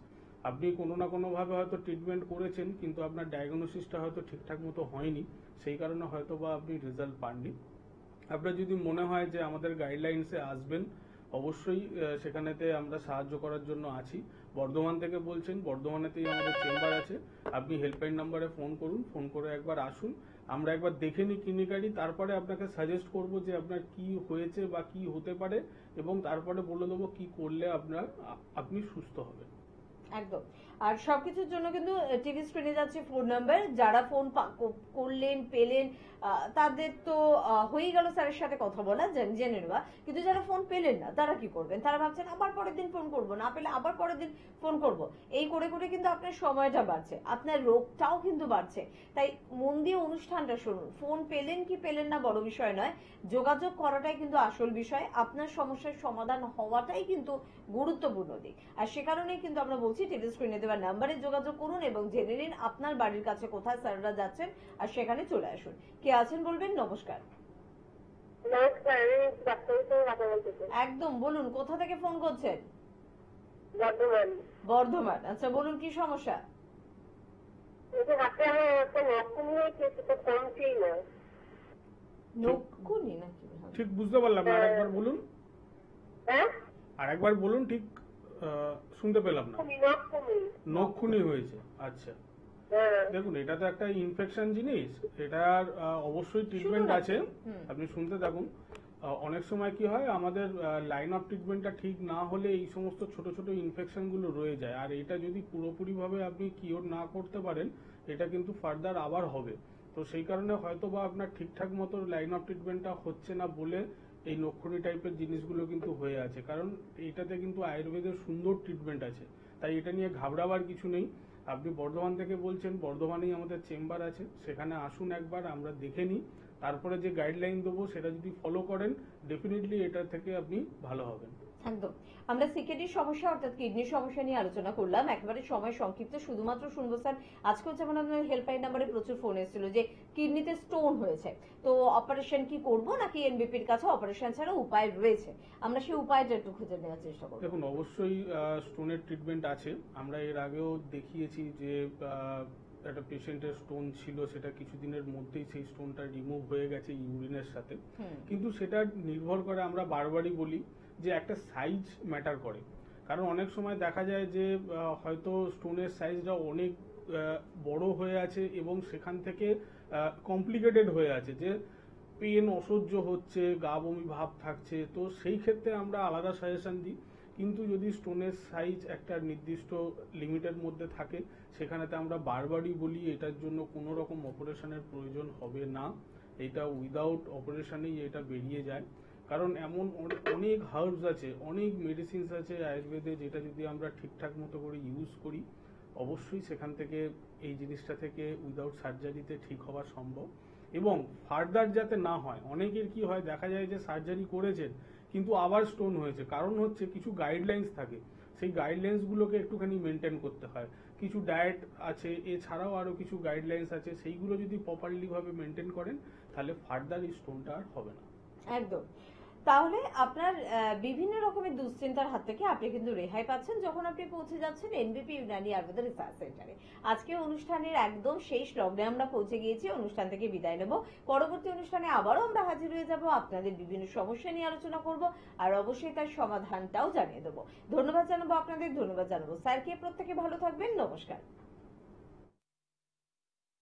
আপনি কোনো না কোনোভাবে হয়তো ট্রিটমেন্ট করেছেন, কিন্তু আপনার ডায়াগনোসিসটা হয়তো ঠিকঠাক মতো হয়নি, সেই কারণে হয়তো বা আপনি রেজাল্ট পাননি। আপনার যদি মনে হয় যে আমাদের গাইডলাইন্সে আসবেন, অবশ্যই সেখানেতে আমরা সাহায্য করার জন্য আছি। বর্ধমান থেকে বলছেন, বর্ধমানেতেই আমাদের চেম্বার আছে। আপনি হেল্পলাইন নাম্বারে ফোন করুন, ফোন করে একবার আসুন, আমরা একবার দেখে নিই ক্লিনিক্যালি, তারপরে আপনাকে সাজেস্ট করব যে আপনার কি হয়েছে বা কি হতে পারে, এবং তারপরে বলে দেবো কি করলে আপনি সুস্থ হবেন। একদম। আর সবকিছুর জন্য কিন্তু টিভি স্ক্রিনে যাচ্ছে ফোন নাম্বার, যারা ফোন করলেন পেলেন তাদের তো হয়ে গেল স্যারের সাথে কথা বলা, জেনে নেওয়া। কিন্তু যারা ফোন পেলেন না তারা কি করবেন? তারা ভাবছেন আবার পরের দিন ফোন করব, না পেলে আবার পরের দিন ফোন করব। এই করে করে কিন্তু আপনার সময়টা বাড়ছে, আপনার রোগটাও কিন্তু বাড়ছে। তাই মন দিয়ে অনুষ্ঠানটা শুনুন। ফোন পেলেন কি পেলেন না বড় বিষয় নয়, যোগাযোগ করাটাই কিন্তু আসল বিষয়। আপনার সমস্যার সমাধান হওয়াটাই কিন্তু গুরুত্বপূর্ণ দিক। আর সে কারণেই কিন্তু আমরা বলছি টিভি স্ক্রিনে দেওয়া নাম্বারে যোগাযোগ করুন এবং জেনে নিন আপনার বাড়ির কাছে কোথায় স্যাররা যাচ্ছেন, আর সেখানে চলে আসুন। কে আছেন বলবেন? নমস্কার। নমস্কার, আমি ডাক্তারের সঙ্গে কথা বলতে চাই। একদম, বলুন কোথা থেকে ফোন করছেন? বর্ধমান। বর্ধমান, আচ্ছা বলুন কি সমস্যা? এই যে হাতে আমার একটা নকুন হয়েছে, সেটা কমছেই না। নকুনি নাকি? ঠিক বুঝতে পারলাম না, আরেকবার বলুন। হ্যাঁ আরেকবার বলুন, ঠিক শুনতে পেলাম না। নখখুনি হয়েছে, আচ্ছা। দেখুন, এটা তো একটা ইনফেকশন জিনিস, এটার অবশ্যই ট্রিটমেন্ট আছে, আপনি শুনতে থাকুন। অনেক সময় কি হয়, আমাদের লাইন অফ ট্রিটমেন্টটা ঠিক না হলে এই সমস্ত ছোট ছোট ইনফেকশন গুলো রয়ে যায়। আর এটা যদি পুরোপুরিভাবে আপনি কিওর না করতে পারেন, এটা কিন্তু ফার্দার আবার হবে। তো সেই কারণে হয়তো বা আপনার ঠিকঠাক মতো লাইন অফ ট্রিটমেন্টটা হচ্ছে না বলে এই নখখুনি টাইপের জিনিসগুলো কিন্তু হয়ে আছে। কারণ এইটাতে কিন্তু আয়ুর্বেদের সুন্দর ট্রিটমেন্ট আছে, তাই এটা নিয়ে ঘাবড়াবার কিছু নেই। আপনি বর্ধমান থেকে বলছেন, বর্ধমানেই আমাদের চেম্বার আছে, সেখানে আসুন একবার, আমরা দেখে নিই, তারপরে যে গাইডলাইন দেবো সেটা যদি ফলো করেন, ডেফিনেটলি এটা থেকে আপনি ভালো হবেন। একদম। আমরা সিকেডির সমস্যা অর্থাৎ কিডনির সমস্যা নিয়ে আলোচনা করলাম, একেবারে সময় সংক্ষিপ্ত, শুধুমাত্র শুনবো স্যার। আজকেও যেমন আপনার হেল্পলাইন নাম্বারে প্রচুর ফোন এসেছিল যে কিডনিতে স্টোন হয়েছে, তো অপারেশন কি করব নাকি এনবিপির কাছে অপারেশন ছাড়া উপায় রয়েছে, আমরা সেই উপায়টা একটু খুঁজে নেওয়ার চেষ্টা করব। দেখুন, অবশ্যই স্টোনের ট্রিটমেন্ট আছে। আমরা এর আগেও দেখিয়েছি যে একটা পেশেন্টের স্টোন ছিল, সেটা কিছুদিনের মধ্যেই সেই স্টোনটা রিমুভ হয়ে গেছে ইউরিনের সাথে। কিন্তু সেটা নির্ভর করে, আমরা বারবারই বলি যে একটা সাইজ ম্যাটার করে। কারণ অনেক সময় দেখা যায় যে হয়তো স্টোনের সাইজটা অনেক বড় হয়ে আছে এবং সেখান থেকে কমপ্লিকেটেড হয়ে আছে, যে পেন অসহ্য হচ্ছে, গা বমি ভাব থাকছে, তো সেই ক্ষেত্রে আমরা আলাদা সাজেশন দিই। কিন্তু যদি স্টোনের সাইজ একটা নির্দিষ্ট লিমিটের মধ্যে থাকে, সেখানেতে আমরা বারবারই বলি এটার জন্য কোনো রকম অপারেশনের প্রয়োজন হবে না, এটা উইদাউট অপারেশনেই এটা বেরিয়ে যায়। কারণ এমন অনেক হার্বস আছে, অনেক মেডিসিনস আছে আয়ুর্বেদে, যেটা যদি আমরা ঠিকঠাক মতো করে ইউজ করি, অবশ্যই সেখান থেকে এই জিনিসটা থেকে উইদাউট সার্জারিতে ঠিক হওয়া সম্ভব। এবং ফার্দার যাতে না হয়, অনেকের কি হয়, দেখা যায় যে সার্জারি করেছেন কিন্তু আবার স্টোন হয়েছে, কারণ হচ্ছে কিছু গাইডলাইন্স থাকে, সেই গাইডলাইন্সগুলোকে একটুখানি মেনটেন করতে হয়। কিছু ডায়েট আছে, এছাড়াও আরও কিছু গাইডলাইন্স আছে, সেইগুলো যদি প্রপারলি ভাবে মেনটেন করেন, তাহলে ফার্দার এই স্টোনটা আর হবে না। একদম। তাহলে আপনার বিভিন্ন রকমের দুশ্চিন্তার হাত থেকে আপনি কিন্তু রেহাই পাচ্ছেন যখন আপনি পৌঁছে যাচ্ছেন এনবিপি ইউনানি আয়ুর্বেদ রিসার্চ সেন্টারে। আজকে অনুষ্ঠানের একদম শেষ লগ্নে আমরা পৌঁছে গিয়েছি, অনুষ্ঠান থেকে বিদায় নেব। পরবর্তী অনুষ্ঠানে আবারও আমরা হাজির হয়ে যাব, আপনাদের বিভিন্ন সমস্যা নিয়ে আলোচনা করব, আর অবশ্যই তার সমাধানটাও জানিয়ে দেবো। ধন্যবাদ জানাবো আপনাদের, ধন্যবাদ জানাবো স্যারকে। প্রত্যেকে ভালো থাকবেন, নমস্কার।